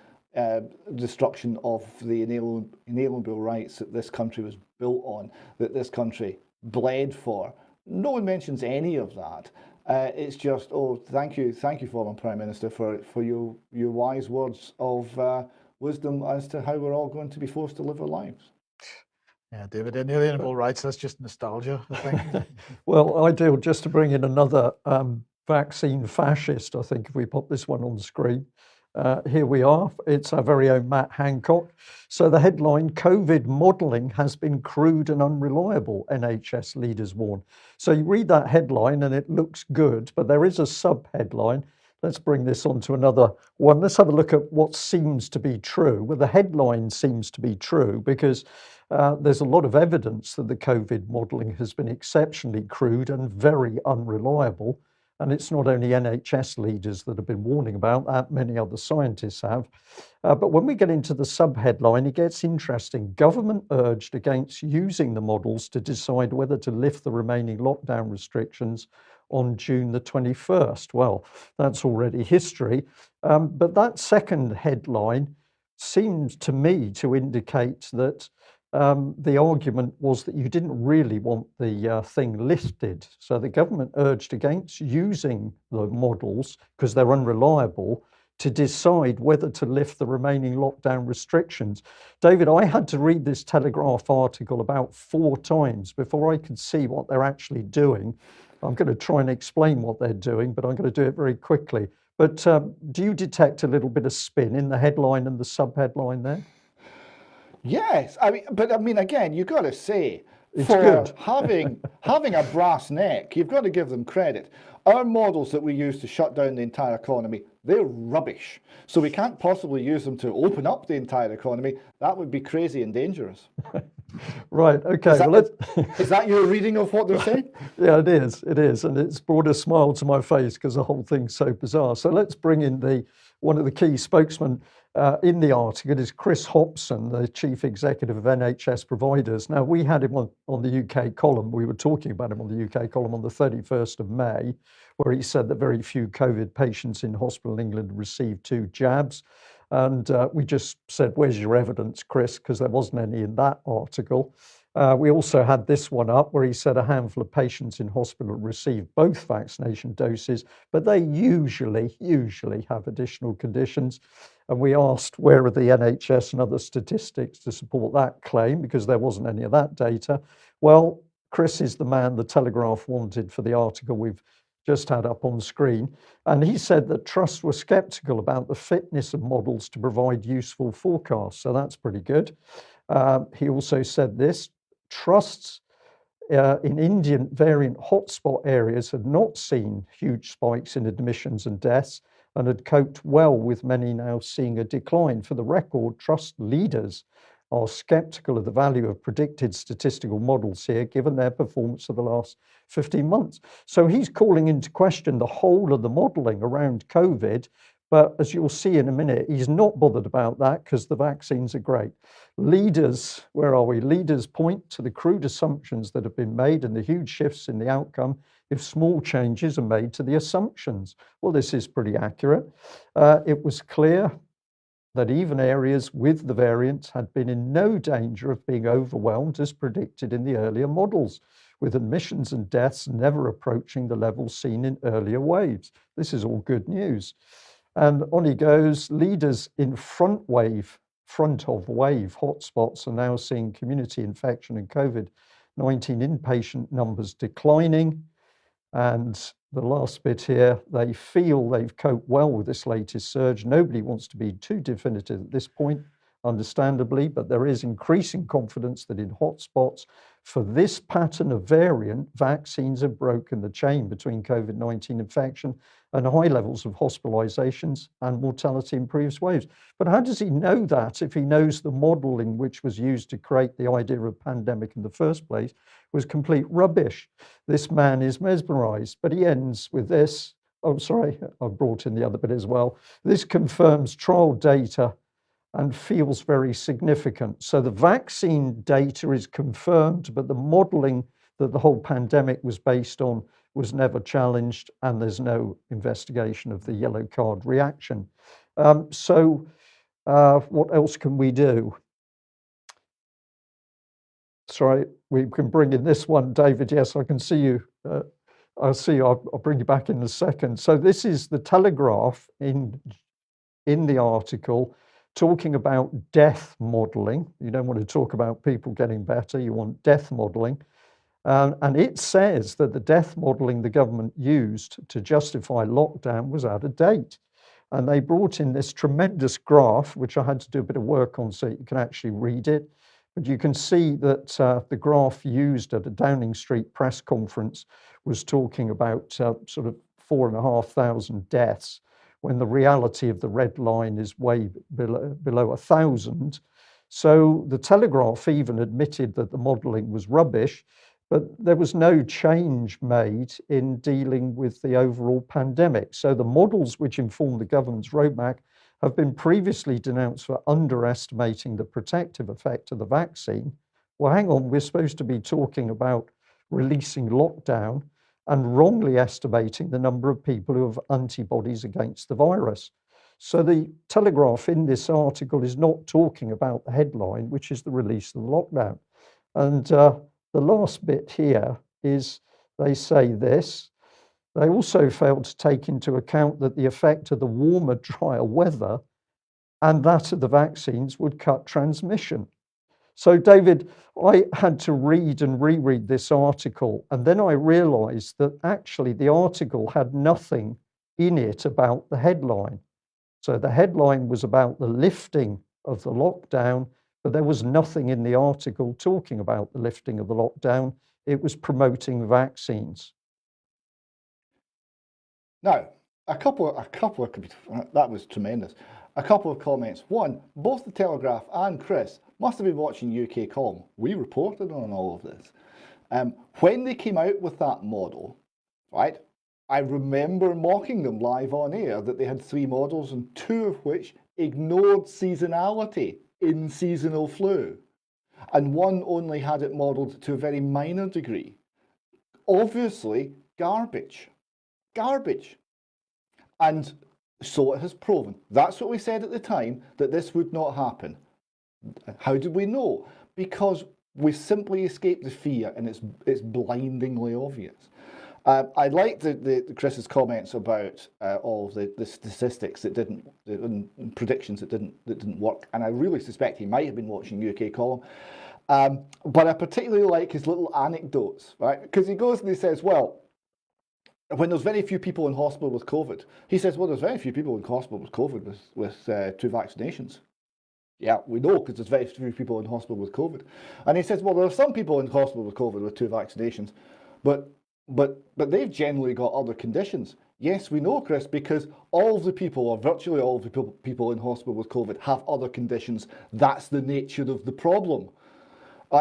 destruction of the inalienable rights that this country was built on, that this country bled for. No one mentions any of that. It's just, thank you, former Prime Minister, for your wise words of wisdom as to how we're all going to be forced to live our lives. Yeah, David, inalienable rights, that's just nostalgia, I think. Well, ideal, just to bring in another vaccine fascist, I think, if we pop this one on the screen. Here we are. It's our very own Matt Hancock. So the headline, COVID modelling has been crude and unreliable, NHS leaders warn. So you read that headline and it looks good, but there is a sub-headline. Let's bring this on to another one. Let's have a look at what seems to be true. Well, the headline seems to be true because there's a lot of evidence that the COVID modelling has been exceptionally crude and very unreliable. And it's not only NHS leaders that have been warning about that, many other scientists have. But when we get into the sub-headline, it gets interesting. Government urged against using the models to decide whether to lift the remaining lockdown restrictions on June the 21st. Well, that's already history. But that second headline seems to me to indicate that the argument was that you didn't really want the thing lifted. So the government urged against using the models because they're unreliable to decide whether to lift the remaining lockdown restrictions. David, I had to read this Telegraph article about 4 times before I could see what they're actually doing. I'm going to try and explain what they're doing, but I'm going to do it very quickly. But do you detect a little bit of spin in the headline and the sub-headline there? Yes, but again, you've got to say, It's for good. having a brass neck, you've got to give them credit. Our models that we use to shut down the entire economy, they're rubbish. So we can't possibly use them to open up the entire economy. That would be crazy and dangerous. Right, okay. Is that your reading of what they're saying? Yeah, it is. And it's brought a smile to my face because the whole thing's so bizarre. So let's bring in one of the key spokesmen in the article. It is Chris Hopson, the Chief Executive of NHS Providers. Now, we had him on the UK column. We were talking about him on the UK column on the 31st of May, where he said that very few COVID patients in hospital in England received 2 jabs. And we just said, where's your evidence, Chris? Because there wasn't any in that article. We also had this one up where he said a handful of patients in hospital received both vaccination doses, but they usually have additional conditions. And we asked, where are the NHS and other statistics to support that claim? Because there wasn't any of that data. Well, Chris is the man the Telegraph wanted for the article we've just had up on screen. And he said that trusts were sceptical about the fitness of models to provide useful forecasts. So that's pretty good. He also said this, trusts in Indian variant hotspot areas had not seen huge spikes in admissions and deaths and had coped well with many now seeing a decline. For the record, trust leaders are sceptical of the value of predicted statistical models here, given their performance of the last 15 months. So he's calling into question the whole of the modelling around COVID. But as you'll see in a minute, he's not bothered about that because the vaccines are great. Leaders, where are we? Leaders point to the crude assumptions that have been made and the huge shifts in the outcome if small changes are made to the assumptions. Well, this is pretty accurate. It was clear that even areas with the variants had been in no danger of being overwhelmed as predicted in the earlier models, with admissions and deaths never approaching the levels seen in earlier waves. This is all good news. And on he goes, leaders in front of wave hotspots are now seeing community infection and COVID-19 inpatient numbers declining. And the last bit here, they feel they've coped well with this latest surge. Nobody wants to be too definitive at this point, understandably, but there is increasing confidence that in hotspots for this pattern of variant, vaccines have broken the chain between COVID-19 infection and high levels of hospitalizations and mortality in previous waves. But how does he know that if he knows the modeling which was used to create the idea of a pandemic in the first place was complete rubbish? This man is mesmerized, but he ends with this. Oh, sorry, I've brought in the other bit as well. This confirms trial data and feels very significant. So the vaccine data is confirmed, but the modeling that the whole pandemic was based on was never challenged, and there's no investigation of the yellow card reaction. So what else can we do? Sorry, we can bring in this one, David. Yes, I can see you. I'll see you. I'll bring you back in a second. So this is the Telegraph in the article talking about death modelling. You don't want to talk about people getting better, you want death modelling. And it says that the death modelling the government used to justify lockdown was out of date. And they brought in this tremendous graph, which I had to do a bit of work on so you can actually read it. But you can see that the graph used at a Downing Street press conference was talking about sort of 4,500 deaths, when the reality of the red line is way below 1,000. So the Telegraph even admitted that the modelling was rubbish, but there was no change made in dealing with the overall pandemic. So the models which inform the government's roadmap have been previously denounced for underestimating the protective effect of the vaccine. Well, hang on, we're supposed to be talking about releasing lockdown and wrongly estimating the number of people who have antibodies against the virus. So the Telegraph in this article is not talking about the headline, which is the release of the lockdown. And the last bit here is they say this. They also failed to take into account that the effect of the warmer, drier weather and that of the vaccines would cut transmission. So, David, I had to read and reread this article, and then I realized that actually the article had nothing in it about the headline. So the headline was about the lifting of the lockdown, but there was nothing in the article talking about the lifting of the lockdown. It was promoting vaccines. Now, that was tremendous. A couple of comments. One, both the Telegraph and Chris must have been watching UK Column. We reported on all of this. When they came out with that model, right, I remember mocking them live on air that they had 3 models and 2 of which ignored seasonality in seasonal flu. And one only had it modelled to a very minor degree. Obviously, garbage. Garbage. And so it has proven. That's what we said at the time, that this would not happen. How did we know? Because we simply escaped the fear, and it's blindingly obvious. I liked the Chris's comments about all of the statistics that didn't, and predictions that didn't work, and I really suspect he might have been watching UK Column. But I particularly like his little anecdotes, right? Because he goes and he says, well, when there's very few people in hospital with COVID, he says, well, there's very few people in hospital with COVID with 2 vaccinations. Yeah, we know, because there's very few people in hospital with COVID. And he says, well, there are some people in hospital with COVID with 2 vaccinations, but they've generally got other conditions. Yes, we know, Chris, because all of the people, or virtually all of the people in hospital with COVID have other conditions. That's the nature of the problem.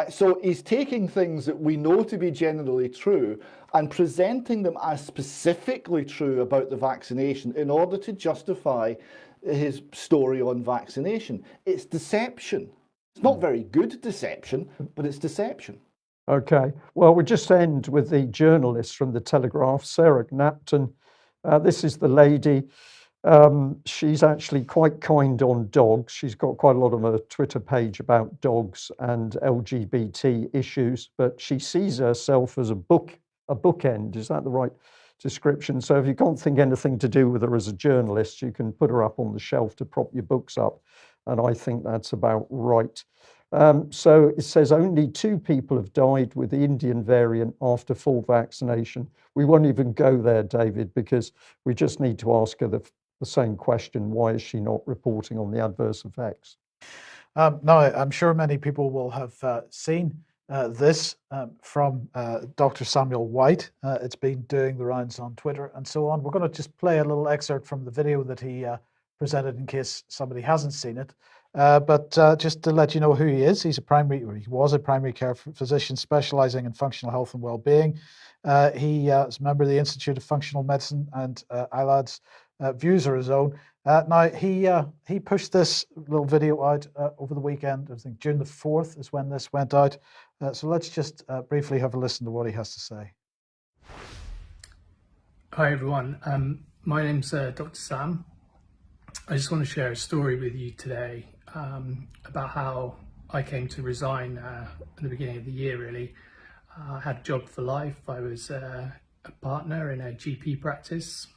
So he's taking things that we know to be generally true and presenting them as specifically true about the vaccination in order to justify his story on vaccination. It's deception. It's not very good deception, but it's deception. Okay, well, we just end with the journalist from the Telegraph, Sarah Knapton. This is the lady. She's actually quite kind on dogs. She's got quite a lot on her Twitter page about dogs and LGBT issues, but she sees herself as a bookend. Is that the right description? So if you can't think anything to do with her as a journalist, you can put her up on the shelf to prop your books up. And I think that's about right. So it says only 2 people have died with the Indian variant after full vaccination. We won't even go there, David, because we just need to ask her the same question. Why is she not reporting on the adverse effects? Now, I'm sure many people will have seen this from Dr. Samuel White. It's been doing the rounds on Twitter and so on. We're going to just play a little excerpt from the video that he presented in case somebody hasn't seen it. But just to let you know who he is, he was a primary care physician specializing in functional health and well-being. He is a member of the Institute of Functional Medicine, and ILAD's views are his own. Now, he pushed this little video out over the weekend. I think June the 4th is when this went out. So let's just briefly have a listen to what he has to say. Hi, everyone. My name's Dr. Sam. I just want to share a story with you today about how I came to resign at the beginning of the year, really. I had a job for life. I was a partner in a GP practice.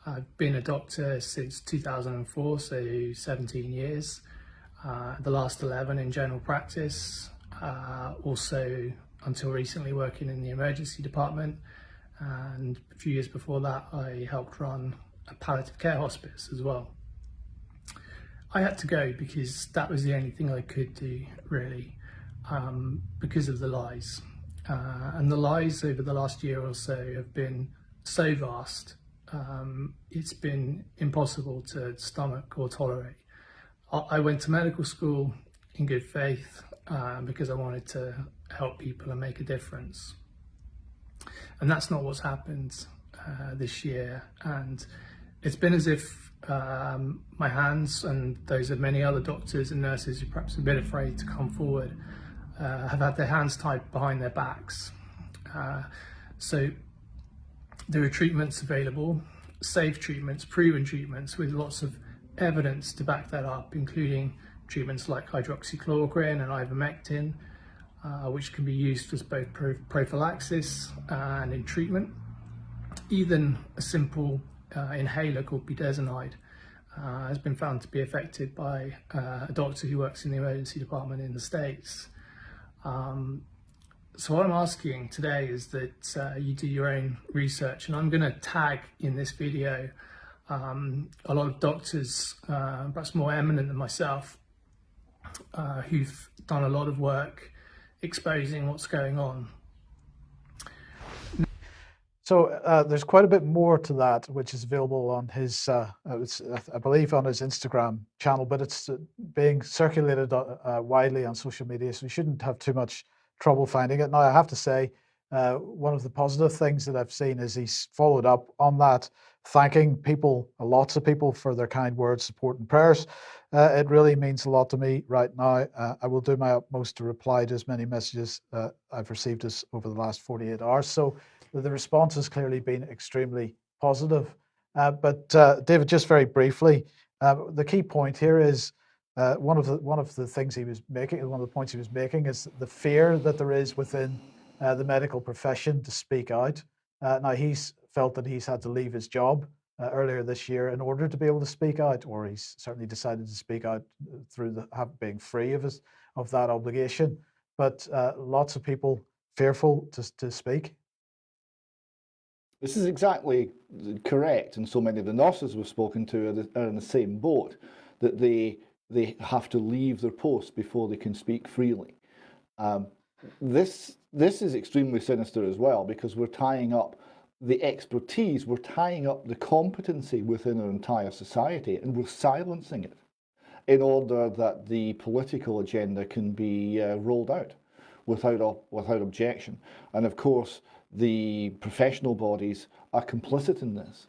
I've been a doctor since 2004, so 17 years. The last 11 in general practice. Also, until recently, working in the emergency department. And a few years before that, I helped run a palliative care hospice as well. I had to go because that was the only thing I could do, really, because of the lies. And the lies over the last year or so have been so vast, it's been impossible to stomach or tolerate. I went to medical school in good faith because I wanted to help people and make a difference. And that's not what's happened this year. And it's been as if my hands and those of many other doctors and nurses who perhaps a bit afraid to come forward have had their hands tied behind their backs. So there are treatments available, safe treatments, proven treatments with lots of evidence to back that up, including treatments like hydroxychloroquine and ivermectin, which can be used as both prophylaxis and in treatment. Even a simple inhaler called budesonide has been found to be effective by a doctor who works in the emergency department in the States. So what I'm asking today is that you do your own research, and I'm going to tag in this video a lot of doctors, perhaps more eminent than myself, who've done a lot of work exposing what's going on. So there's quite a bit more to that, which is available on his, I believe, on his Instagram channel, but it's being circulated widely on social media, so we shouldn't have too much trouble finding it. Now, I have to say, one of the positive things that I've seen is he's followed up on that, thanking people, lots of people, for their kind words, support and prayers. It really means a lot to me right now. I will do my utmost to reply to as many messages I've received over the last 48 hours. So the response has clearly been extremely positive. But David, just very briefly, the key point here is one of the things he was making, one of the points he was making, is the fear that there is within the medical profession to speak out. Now, he's felt that he's had to leave his job earlier this year in order to be able to speak out, or he's certainly decided to speak out through being free of that obligation. But lots of people fearful to speak. This is exactly correct, and so many of the nurses we've spoken to are in the same boat, that they have to leave their post before they can speak freely. This is extremely sinister as well, because we're tying up the expertise, we're tying up the competency within our entire society, and we're silencing it in order that the political agenda can be rolled out without objection. And of course, the professional bodies are complicit in this.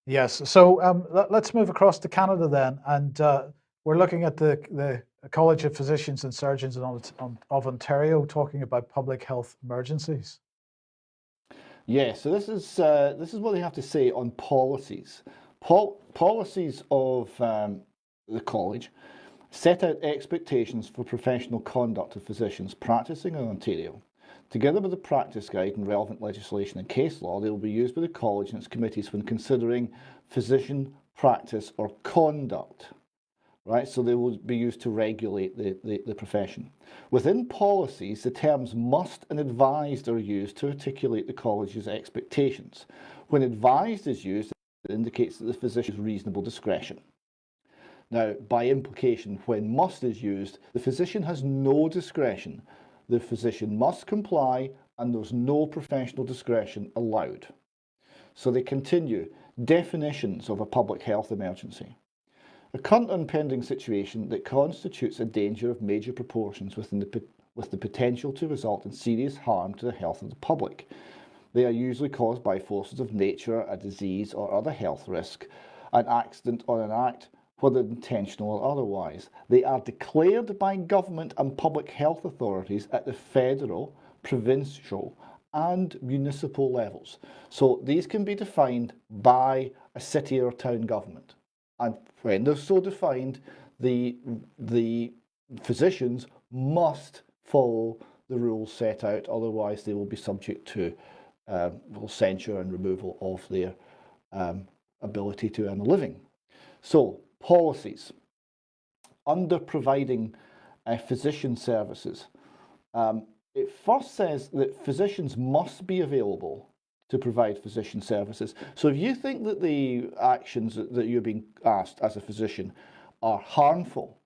Yes, so let's move across to Canada then, and we're looking at the College of Physicians and Surgeons of Ontario talking about public health emergencies. Yes, so this is what they have to say on policies. Policies of the college set out expectations for professional conduct of physicians practicing in Ontario. Together with the practice guide and relevant legislation and case law, they will be used by the college and its committees when considering physician practice or conduct. Right, so they will be used to regulate the profession. Within policies, the terms must and advised are used to articulate the college's expectations. When advised is used, it indicates that the physician's reasonable discretion. Now, by implication, when must is used, the physician has no discretion. The physician must comply, and there's no professional discretion allowed. So they continue. Definitions of a public health emergency. A current and pending situation that constitutes a danger of major proportions with the potential to result in serious harm to the health of the public. They are usually caused by forces of nature, a disease or other health risk, an accident or an act, whether intentional or otherwise. They are declared by government and public health authorities at the federal, provincial and municipal levels. So these can be defined by a city or town government. And when they're so defined, the physicians must follow the rules set out, otherwise they will be subject to censure and removal of their ability to earn a living. So, policies. Under providing physician services, it first says that physicians must be available to provide physician services. So if you think that the actions that you're being asked as a physician are harmful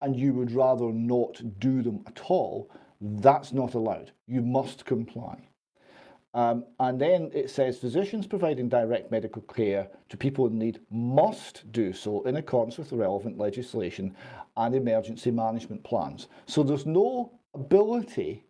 and you would rather not do them at all, that's not allowed. You must comply. And then it says physicians providing direct medical care to people in need must do so in accordance with the relevant legislation and emergency management plans. So there's no ability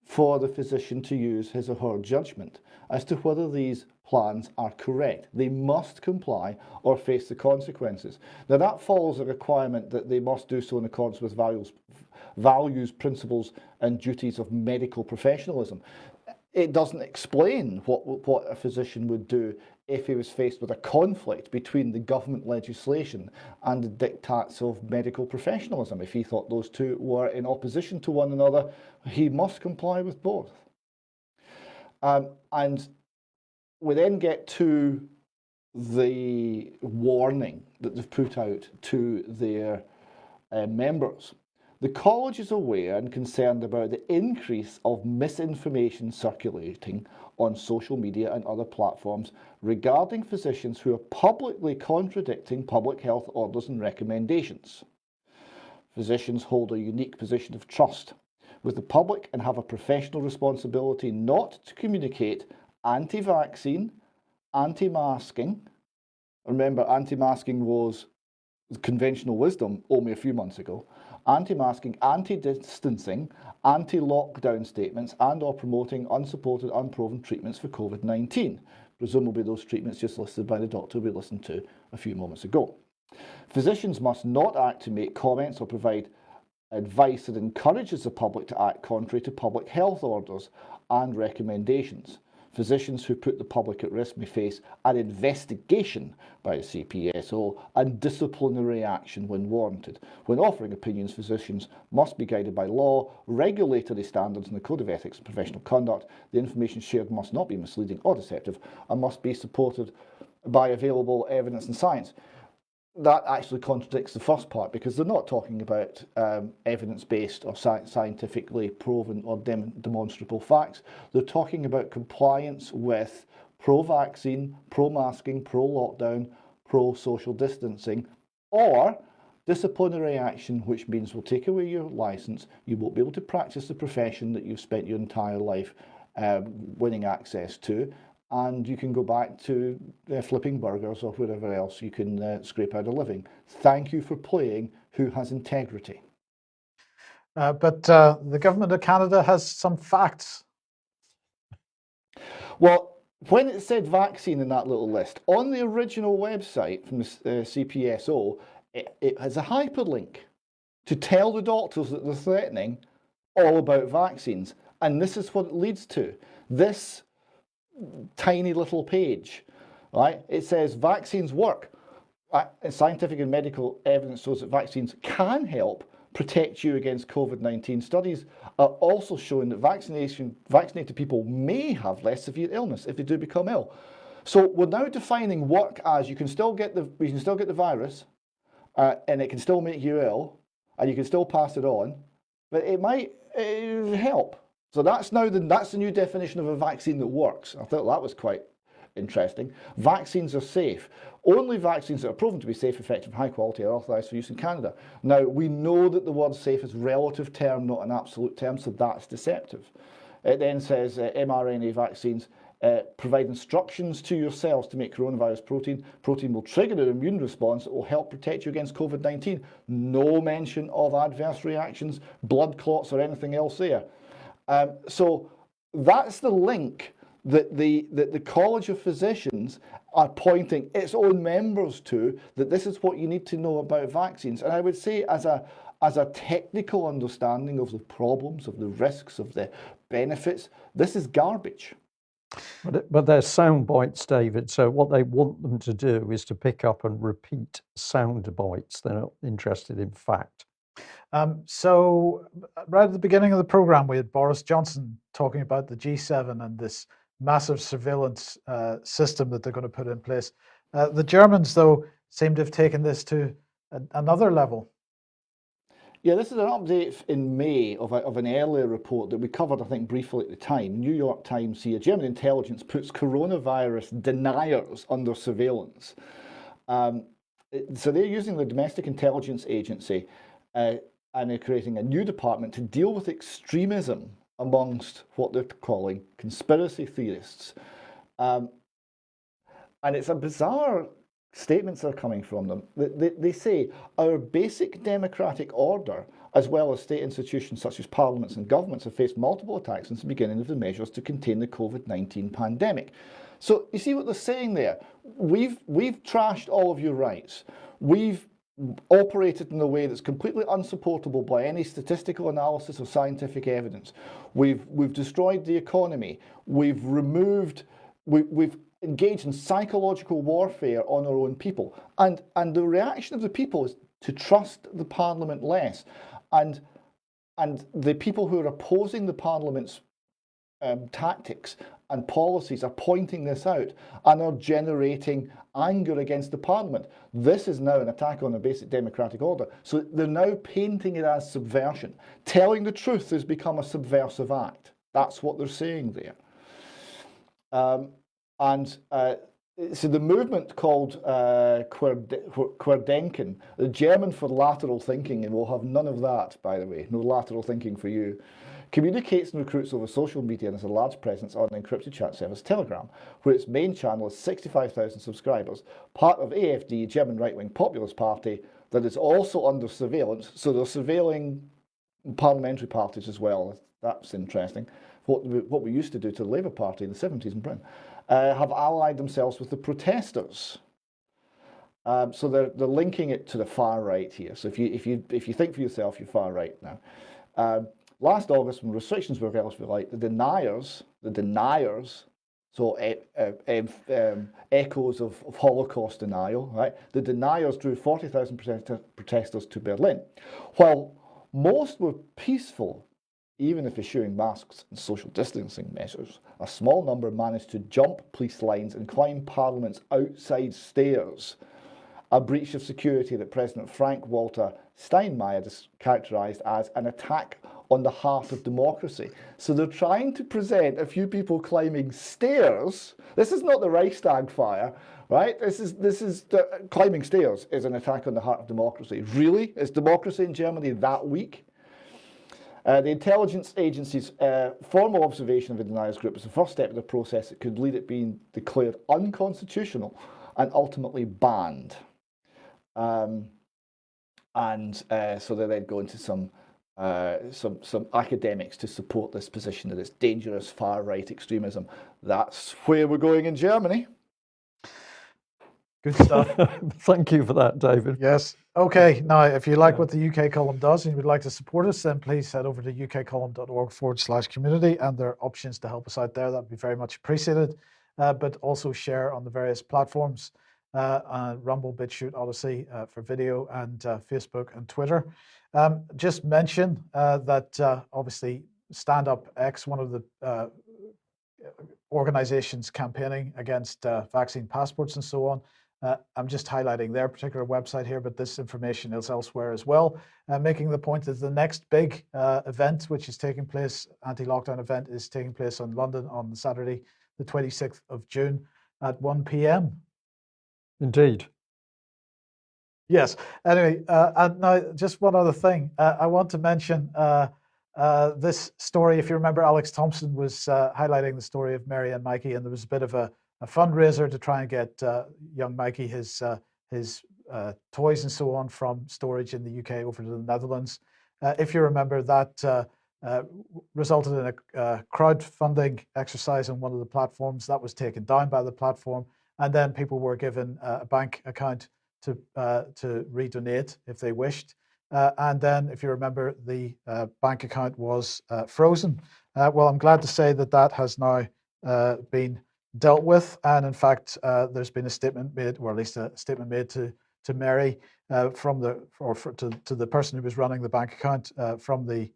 for the physician to use his or her judgment as to whether these plans are correct. They must comply or face the consequences. Now that follows a requirement that they must do so in accordance with values, principles and duties of medical professionalism. It doesn't explain what a physician would do if he was faced with a conflict between the government legislation and the diktats of medical professionalism. If he thought those two were in opposition to one another, he must comply with both. And we then get to the warning that they've put out to their members. The college is aware and concerned about the increase of misinformation circulating on social media and other platforms regarding physicians who are publicly contradicting public health orders and recommendations. Physicians hold a unique position of trust with the public and have a professional responsibility not to communicate anti-vaccine, anti-masking. Remember, anti-masking was conventional wisdom only a few months ago. Anti-masking, anti-distancing, anti-lockdown statements, and or promoting unsupported, unproven treatments for COVID-19. Presumably those treatments just listed by the doctor we listened to a few moments ago. Physicians must not act to make comments or provide advice that encourages the public to act contrary to public health orders and recommendations. Physicians who put the public at risk may face an investigation by the CPSO and disciplinary action when warranted. When offering opinions, physicians must be guided by law, regulatory standards, and the Code of Ethics and Professional Conduct. The information shared must not be misleading or deceptive and must be supported by available evidence and science. That actually contradicts the first part because they're not talking about evidence-based or scientifically proven or demonstrable facts. They're talking about compliance with pro-vaccine, pro-masking, pro-lockdown, pro-social distancing, or disciplinary action, which means we'll take away your license, you won't be able to practice the profession that you've spent your entire life winning access to, and you can go back to flipping burgers or wherever else you can scrape out a living. Thank you for playing Who Has Integrity. But the government of Canada has some facts. Well, when it said vaccine in that little list, on the original website from the CPSO, it has a hyperlink to tell the doctors that they're threatening all about vaccines. And this is what it leads to. This tiny little page, right? It says vaccines work. Scientific and medical evidence shows that vaccines can help protect you against COVID-19. Studies are also showing that vaccinated people may have less severe illness if they do become ill. So we're now defining work as you can still get the virus, and it can still make you ill, and you can still pass it on, but it might help. So that's the new definition of a vaccine that works. I thought that was quite interesting. Vaccines are safe. Only vaccines that are proven to be safe, effective, and high quality are authorised for use in Canada. Now, we know that the word safe is a relative term, not an absolute term, so that's deceptive. It then says mRNA vaccines provide instructions to your cells to make coronavirus protein. Protein will trigger an immune response that will help protect you against COVID-19. No mention of adverse reactions, blood clots, or anything else there. So that's the link that the College of Physicians are pointing its own members to, that this is what you need to know about vaccines. And I would say as a technical understanding of the problems, of the risks, of the benefits, this is garbage. But they're sound bites, David. So what they want them to do is to pick up and repeat sound bites. They're not interested in fact. So right at the beginning of the program, we had Boris Johnson talking about the G7 and this massive surveillance system that they're going to put in place. The Germans, though, seem to have taken this to another level. Yeah, this is an update in May of an earlier report that we covered, I think, briefly at the time. New York Times here, German intelligence puts coronavirus deniers under surveillance. So they're using the Domestic Intelligence Agency and they're creating a new department to deal with extremism amongst what they're calling conspiracy theorists. And it's a bizarre statements are coming from them. They say our basic democratic order, as well as state institutions such as parliaments and governments, have faced multiple attacks since the beginning of the measures to contain the COVID-19 pandemic. So you see what they're saying there. We've trashed all of your rights. We've operated in a way that's completely unsupportable by any statistical analysis or scientific evidence. We've destroyed the economy. We've engaged in psychological warfare on our own people. And the reaction of the people is to trust the parliament less. And the people who are opposing the parliament's tactics and policies are pointing this out and are generating anger against the parliament. This is now an attack on a basic democratic order. So they're now painting it as subversion. Telling the truth has become a subversive act. That's what they're saying there. So the movement called Querdenken, the German for lateral thinking, and we'll have none of that, by the way, no lateral thinking for you, communicates and recruits over social media and has a large presence on the encrypted chat service Telegram, where its main channel has 65,000 subscribers, part of AfD, German right-wing populist party, that is also under surveillance. So they're surveilling parliamentary parties as well. That's interesting. What we used to do to the Labour Party in the 70s in Britain, have allied themselves with the protesters. So they're linking it to the far right here. So if you think for yourself, you're far right now. Last August, when restrictions were relatively light, the deniers, so echoes of Holocaust denial, right? The deniers drew 40,000 protesters to Berlin. While most were peaceful, even if eschewing masks and social distancing measures, a small number managed to jump police lines and climb Parliament's outside stairs, a breach of security that President Frank-Walter Steinmeier characterised as an attack on the heart of democracy. So they're trying to present a few people climbing stairs. This is not the Reichstag fire, right? This is climbing stairs is an attack on the heart of democracy. Really? Is democracy in Germany that weak? The intelligence agency's formal observation of the deniers group is the first step in the process that could lead it being declared unconstitutional and ultimately banned. So they then go into some academics to support this position that it's dangerous far-right extremism. That's where we're going in Germany. Good stuff. Thank you for that, David. Yes. Okay. Now, if you like what the UK Column does and you would like to support us, then please head over to ukcolumn.org/community, and there are options to help us out there. That'd be very much appreciated. But also share on the various platforms, Rumble, BitChute, Odyssey for video, and Facebook and Twitter. Just mention that obviously Stand Up X, one of the organizations campaigning against vaccine passports and so on. I'm just highlighting their particular website here, but this information is elsewhere as well, making the point that the next big event, which is taking place, anti-lockdown event, is taking place in London on Saturday, the 26th of June at 1 p.m. Indeed. Yes. Anyway, and now just one other thing. I want to mention this story. If you remember, Alex Thompson was highlighting the story of Mary and Mikey, and there was a bit of a fundraiser to try and get young Mikey his toys and so on from storage in the UK over to the Netherlands. If you remember, that resulted in a crowdfunding exercise on one of the platforms that was taken down by the platform, and then people were given a bank account to redonate if they wished. And then, if you remember, the bank account was frozen. Well, I'm glad to say that that has now been dealt with, and in fact, there's been a statement made, or at least a statement made to Mary from to the person who was running the bank account from the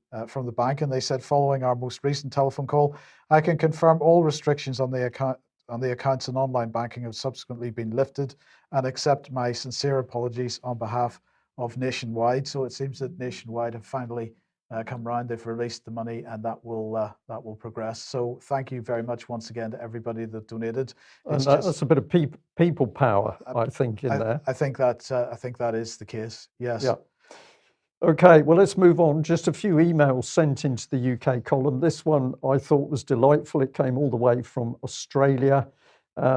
bank, and they said, following our most recent telephone call, I can confirm all restrictions on the accounts and online banking have subsequently been lifted, and accept my sincere apologies on behalf of Nationwide. So it seems that Nationwide have finally come round. They've released the money, and that will progress. So thank you very much once again to everybody that donated. And that's a bit of people power, I think, in there. I think that is the case. Yes. Yeah. Okay, well, let's move on. Just a few emails sent into the UK column. This one I thought was delightful. It came all the way from Australia.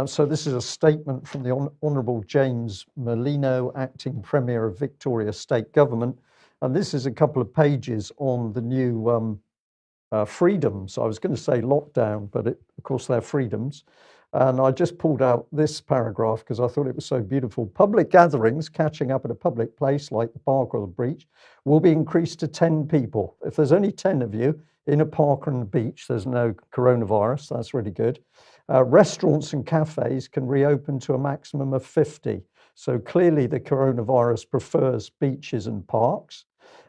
So this is a statement from the Honourable James Merlino, Acting Premier of Victoria State Government. And this is a couple of pages on the new freedoms. I was going to say lockdown, but of course they're freedoms. And I just pulled out this paragraph because I thought it was so beautiful. Public gatherings, catching up at a public place like the park or the beach, will be increased to 10 people. If there's only 10 of you in a park or on the beach, there's no coronavirus. That's really good. Restaurants and cafes can reopen to a maximum of 50. So clearly the coronavirus prefers beaches and parks.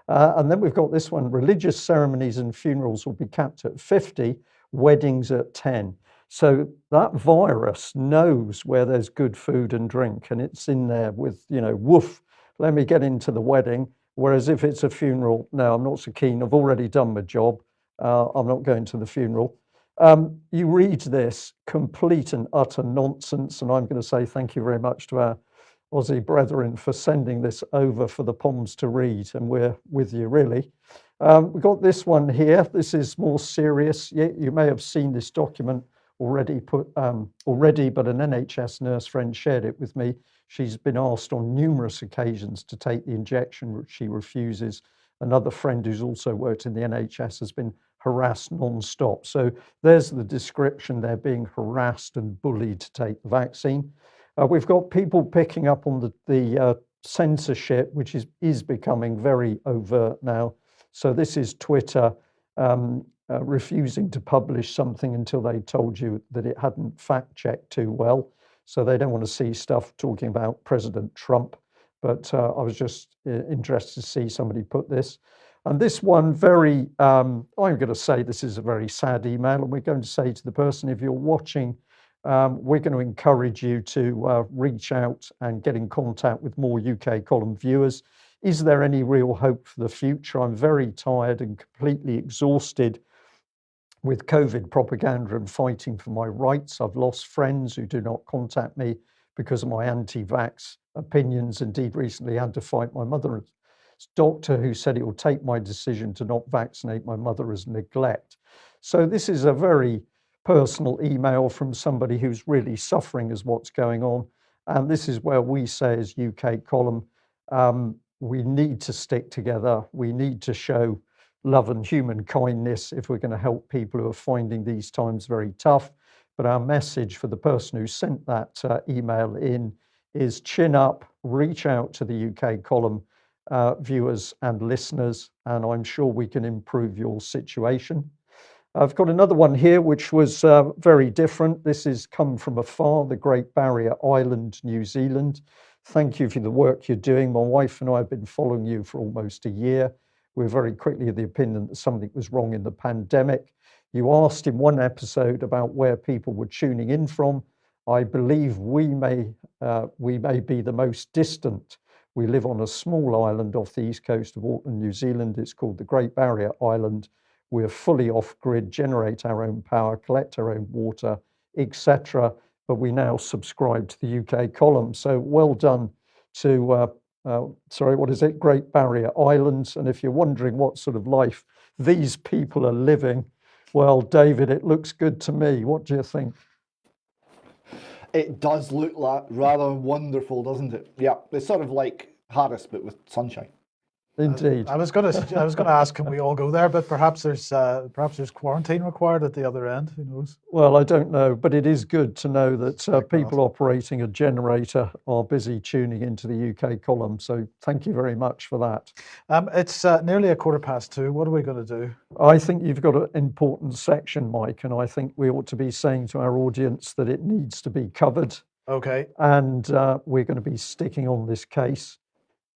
And then we've got this one. Religious ceremonies and funerals will be capped at 50, weddings at 10. So that virus knows where there's good food and drink, and it's in there with, woof, let me get into the wedding. Whereas if it's a funeral, no, I'm not so keen. I've already done my job. I'm not going to the funeral. You read this, complete and utter nonsense, and I'm going to say thank you very much to our Aussie brethren for sending this over for the Poms to read, and we're with you, really. We've got this one here. This is more serious. You may have seen this document already, but an NHS nurse friend shared it with me. She's been asked on numerous occasions to take the injection, which she refuses. Another friend who's also worked in the NHS has been harassed non-stop. So there's the description. They're being harassed and bullied to take the vaccine. We've got people picking up on the censorship, which is becoming very overt now. So this is Twitter refusing to publish something until they told you that it hadn't fact-checked too well. So they don't want to see stuff talking about President Trump. But I was just interested to see somebody put this. And this one I'm going to say this is a very sad email, and we're going to say to the person, if you're watching, we're going to encourage you to reach out and get in contact with more UK column viewers. Is there any real hope for the future? I'm very tired and completely exhausted with COVID propaganda and fighting for my rights. I've lost friends who do not contact me because of my anti-vax opinions. Indeed, recently had to fight my mother's doctor who said it will take my decision to not vaccinate my mother as neglect. So this is a very personal email from somebody who's really suffering as what's going on. And this is where we say as UK column, we need to stick together. We need to show love and human kindness if we're going to help people who are finding these times very tough. But our message for the person who sent that email in is chin up, reach out to the UK column viewers and listeners, and I'm sure we can improve your situation. I've got another one here, which was very different. This has come from afar, the Great Barrier Island, New Zealand. Thank you for the work you're doing. My wife and I have been following you for almost a year. We're very quickly of the opinion that something was wrong in the pandemic. You asked in one episode about where people were tuning in from. I believe we may be the most distant. We live on a small island off the east coast of Auckland, New Zealand. It's called the Great Barrier Island. We're fully off-grid, generate our own power, collect our own water, etc. But we now subscribe to the UK column. So well done to, Great Barrier Islands. And if you're wondering what sort of life these people are living, well, David, it looks good to me. What do you think? It does look like rather wonderful, doesn't it? Yeah, it's sort of like Harris, but with sunshine. Indeed. I was going to ask, can we all go there? But perhaps there's quarantine required at the other end. Who knows? Well, I don't know, but it is good to know that people operating a generator are busy tuning into the UK column. So thank you very much for that. It's nearly 2:15. What are we going to do? I think you've got an important section, Mike, and I think we ought to be saying to our audience that it needs to be covered. Okay. And we're going to be sticking on this case.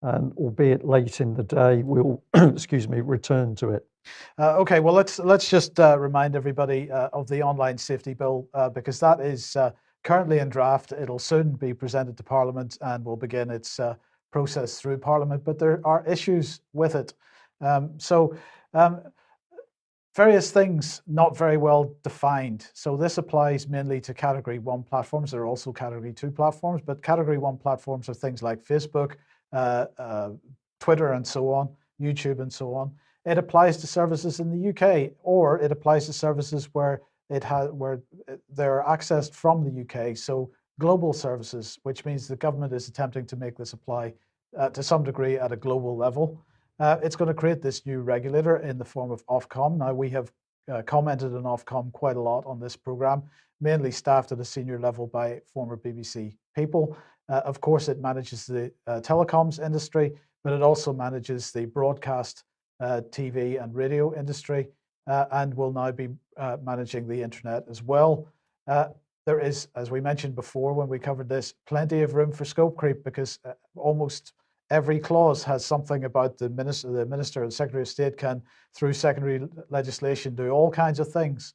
And albeit late in the day, we'll, return to it. Okay, well, let's just remind everybody of the online safety bill, because that is currently in draft. It'll soon be presented to Parliament and will begin its process through Parliament, but there are issues with it. Various things not very well defined. So this applies mainly to Category 1 platforms. There are also Category 2 platforms, but Category 1 platforms are things like Facebook, Twitter and so on, YouTube and so on. It applies to services in the UK, or it applies to services where they're accessed from the UK. So global services, which means the government is attempting to make this apply to some degree at a global level. It's going to create this new regulator in the form of Ofcom. Now, we have commented on Ofcom quite a lot on this programme, mainly staffed at a senior level by former BBC people. Of course, it manages the telecoms industry, but it also manages the broadcast TV and radio industry, and will now be managing the internet as well. There is, as we mentioned before when we covered this, plenty of room for scope creep, because almost every clause has something about the minister and Secretary of State can, through secondary legislation, do all kinds of things.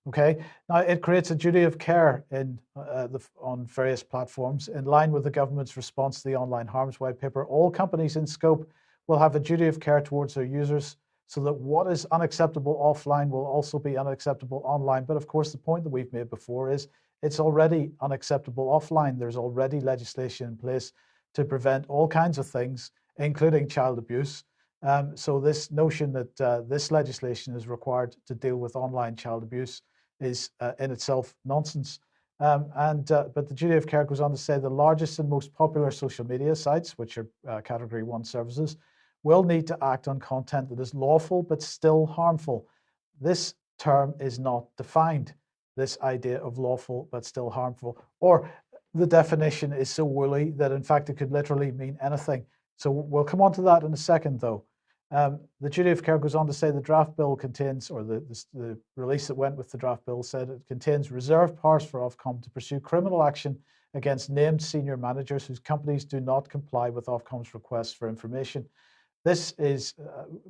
Okay, now it creates a duty of care on various platforms in line with the government's response to the Online Harms White Paper. All companies in scope will have a duty of care towards their users, so that what is unacceptable offline will also be unacceptable online. But of course, the point that we've made before is it's already unacceptable offline. There's already legislation in place to prevent all kinds of things, including child abuse. So this notion that this legislation is required to deal with online child abuse is in itself nonsense. But the duty of care goes on to say the largest and most popular social media sites, which are Category 1 services, will need to act on content that is lawful but still harmful. This term is not defined, this idea of lawful but still harmful, or the definition is so woolly that in fact it could literally mean anything. So we'll come on to that in a second though. The duty of care goes on to say the draft bill contains, or the release that went with the draft bill said it contains reserved powers for Ofcom to pursue criminal action against named senior managers whose companies do not comply with Ofcom's requests for information. This is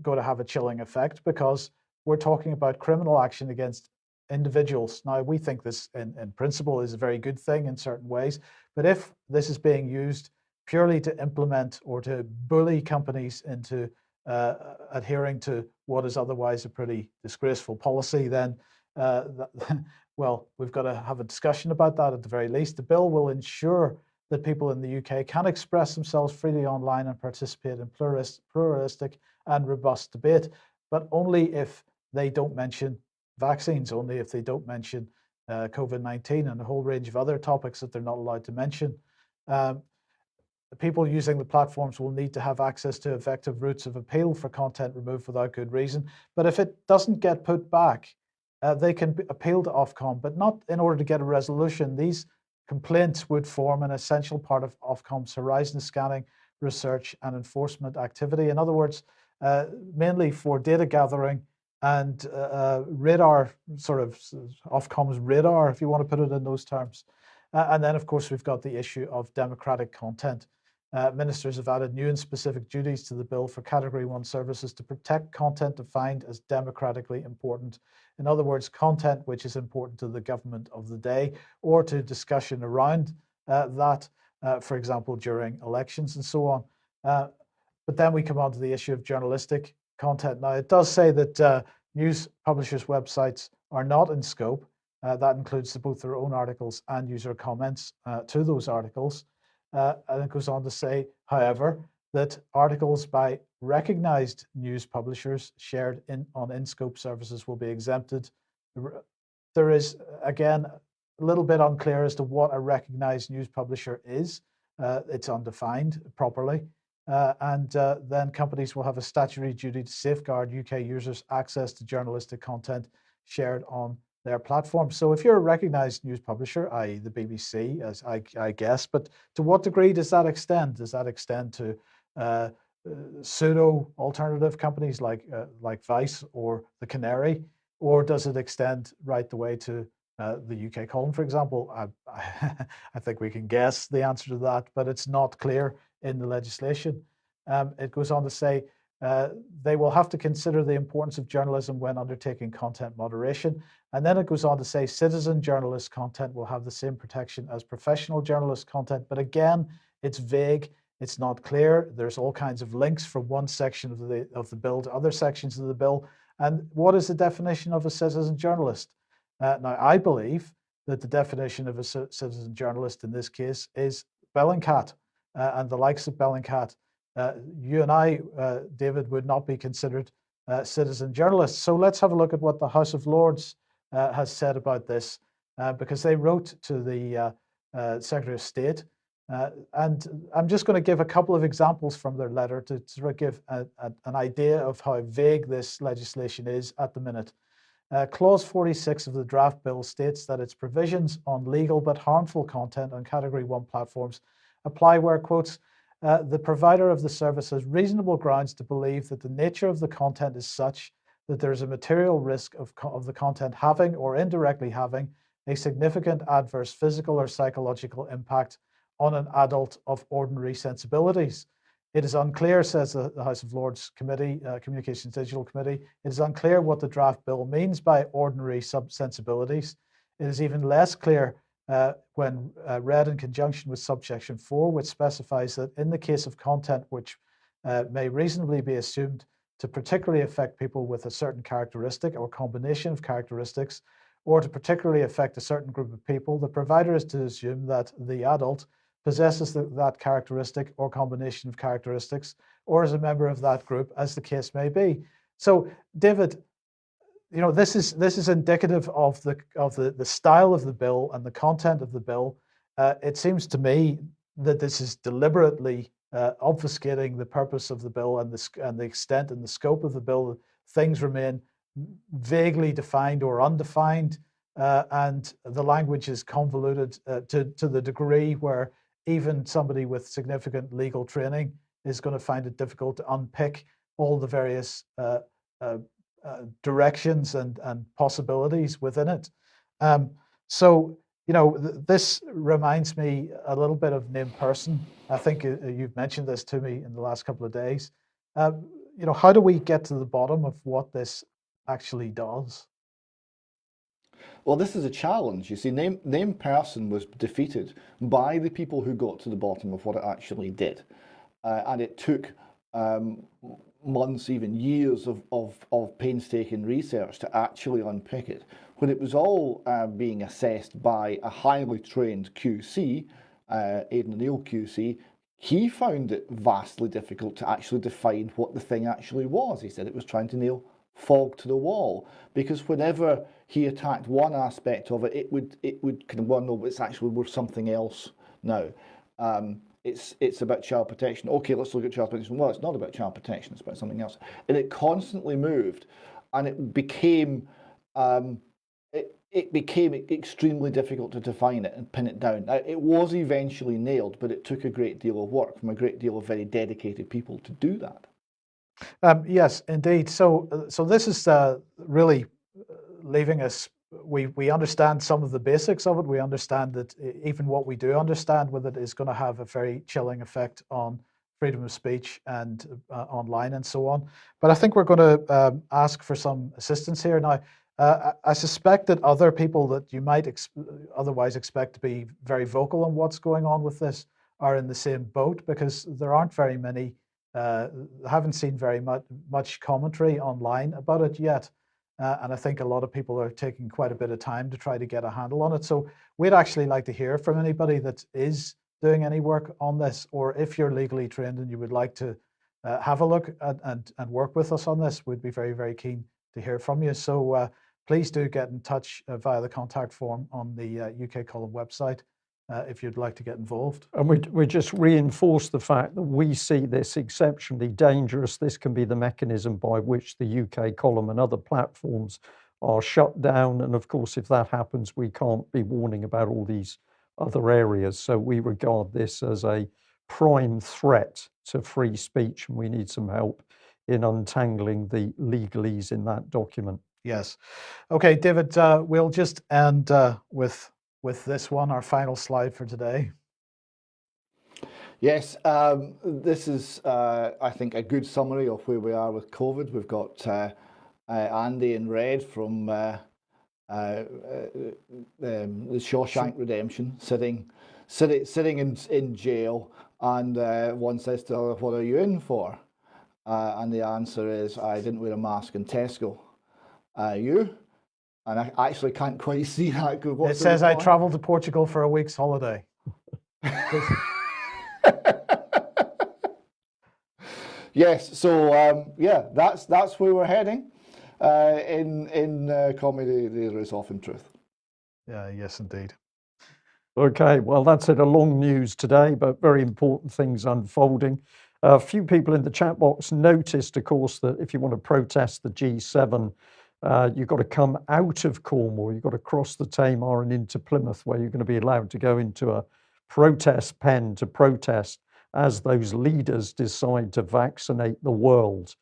going to have a chilling effect, because we're talking about criminal action against individuals. Now, we think this in principle is a very good thing in certain ways, but if this is being used purely to implement or to bully companies into adhering to what is otherwise a pretty disgraceful policy, then well, we've got to have a discussion about that at the very least. The bill will ensure that people in the UK can express themselves freely online and participate in pluralistic and robust debate, but only if they don't mention vaccines, only if they don't mention COVID-19 and a whole range of other topics that they're not allowed to mention. People using the platforms will need to have access to effective routes of appeal for content removed without good reason. But if it doesn't get put back, they can appeal to Ofcom, but not in order to get a resolution. These complaints would form an essential part of Ofcom's horizon scanning, research and enforcement activity. In other words, mainly for data gathering and radar, sort of Ofcom's radar, if you want to put it in those terms. And then, of course, we've got the issue of democratic content. Ministers have added new and specific duties to the bill for Category 1 services to protect content defined as democratically important. In other words, content which is important to the government of the day or to discussion around that, for example, during elections and so on. But then we come on to the issue of journalistic content. Now, it does say that news publishers' websites are not in scope. That includes both their own articles and user comments to those articles. And it goes on to say, however, that articles by recognized news publishers shared on in-scope services will be exempted. There is, again, a little bit unclear as to what a recognized news publisher is. It's undefined properly. And then companies will have a statutory duty to safeguard UK users' access to journalistic content shared on their platform. So if you're a recognized news publisher, i.e. the BBC, as I guess, but to what degree does that extend? Does that extend to pseudo alternative companies like Vice or the Canary, or does it extend right the way to the UK Column, for example? I think we can guess the answer to that, but it's not clear in the legislation. It goes on to say they will have to consider the importance of journalism when undertaking content moderation. And then it goes on to say citizen journalist content will have the same protection as professional journalist content. But again, it's vague. It's not clear. There's all kinds of links from one section of the bill to other sections of the bill. And what is the definition of a citizen journalist? Now, I believe that the definition of a citizen journalist in this case is Bellingcat and the likes of Bellingcat. You and I, David, would not be considered citizen journalists. So let's have a look at what the House of Lords has said about this, because they wrote to the Secretary of State. And I'm just going to give a couple of examples from their letter to sort of give an idea of how vague this legislation is at the minute. Clause 46 of the draft bill states that its provisions on legal but harmful content on Category 1 platforms apply where, quotes, the provider of the service has reasonable grounds to believe that the nature of the content is such that there is a material risk of the content having or indirectly having a significant adverse physical or psychological impact on an adult of ordinary sensibilities. It is unclear, says the House of Lords Committee, Communications Digital Committee, it is unclear what the draft bill means by ordinary sensibilities. It is even less clear when read in conjunction with subsection 4, which specifies that in the case of content which may reasonably be assumed to particularly affect people with a certain characteristic or combination of characteristics, or to particularly affect a certain group of people, the provider is to assume that the adult possesses that characteristic or combination of characteristics, or is a member of that group, as the case may be. So, David, you know, this is indicative of the style of the bill and the content of the bill. It seems to me that this is deliberately obfuscating the purpose of the bill and the extent and the scope of the bill. Things remain vaguely defined or undefined, and the language is convoluted to the degree where even somebody with significant legal training is going to find it difficult to unpick all the various directions and possibilities within it. So, you know, this reminds me a little bit of named person. I think you've mentioned this to me in the last couple of days. You know, how do we get to the bottom of what this actually does? Well, this is a challenge. You see, named person was defeated by the people who got to the bottom of what it actually did. And it took months, even years of painstaking research to actually unpick it. When it was all being assessed by a highly trained QC, Aidan O'Neill QC, he found it vastly difficult to actually define what the thing actually was. He said it was trying to nail fog to the wall, because whenever he attacked one aspect of it, it would kind of, well, no, it's actually worth something else now. It's about child protection. Okay, let's look at child protection. Well, it's not about child protection, it's about something else. And it constantly moved, and it became it became extremely difficult to define it and pin it down. Now, it was eventually nailed, but it took a great deal of work from a great deal of very dedicated people to do that. Yes, indeed. So this is really leaving us. We understand some of the basics of it. We understand that even what we do understand with it is going to have a very chilling effect on freedom of speech and online and so on. But I think we're going to ask for some assistance here now. I suspect that other people that you might otherwise expect to be very vocal on what's going on with this are in the same boat, because there aren't very many. Haven't seen very much commentary online about it yet. And I think a lot of people are taking quite a bit of time to try to get a handle on it. So we'd actually like to hear from anybody that is doing any work on this, or if you're legally trained and you would like to have a look at and work with us on this, we'd be very, very keen to hear from you. So please do get in touch via the contact form on the UK Column website if you'd like to get involved. And we just reinforce the fact that we see this exceptionally dangerous. This can be the mechanism by which the UK Column and other platforms are shut down. And of course, if that happens, we can't be warning about all these other areas. So we regard this as a prime threat to free speech, and we need some help in untangling the legalese in that document. Yes. Okay, David, we'll just end with this one, our final slide for today. Yes, this is, I think, a good summary of where we are with COVID. We've got Andy in red from the Shawshank Redemption, sitting in jail, And one says to the other, "What are you in for?" And the answer is, "I didn't wear a mask in Tesco." You? And I actually can't quite see that. It says I travelled to Portugal for a week's holiday. Yes, so yeah, that's where we're heading. In comedy, there is often truth. Yeah, yes, indeed. Okay, well, that's it. A long news today, but very important things unfolding. A few people in the chat box noticed, of course, that if you want to protest the G7, you've got to come out of Cornwall. You've got to cross the Tamar and into Plymouth, where you're going to be allowed to go into a protest pen to protest as those leaders decide to vaccinate the world.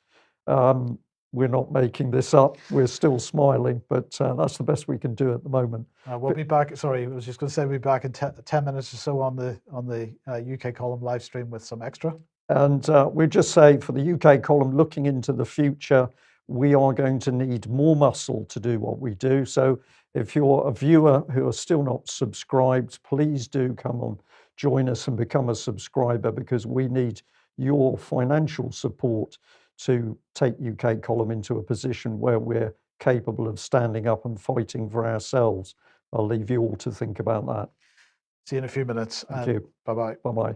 We're not making this up. We're still smiling, but that's the best we can do at the moment. We'll be back. Sorry, I was just going to say we'll be back in 10 minutes or so on the UK column live stream with some extra. And we'll just say for the UK column, looking into the future, we are going to need more muscle to do what we do. So if you're a viewer who are still not subscribed, please do come on, join us and become a subscriber, because we need your financial support to take UK column into a position where we're capable of standing up and fighting for ourselves. I'll leave you all to think about that. See you in a few minutes. Thank you. Bye-bye. Bye-bye.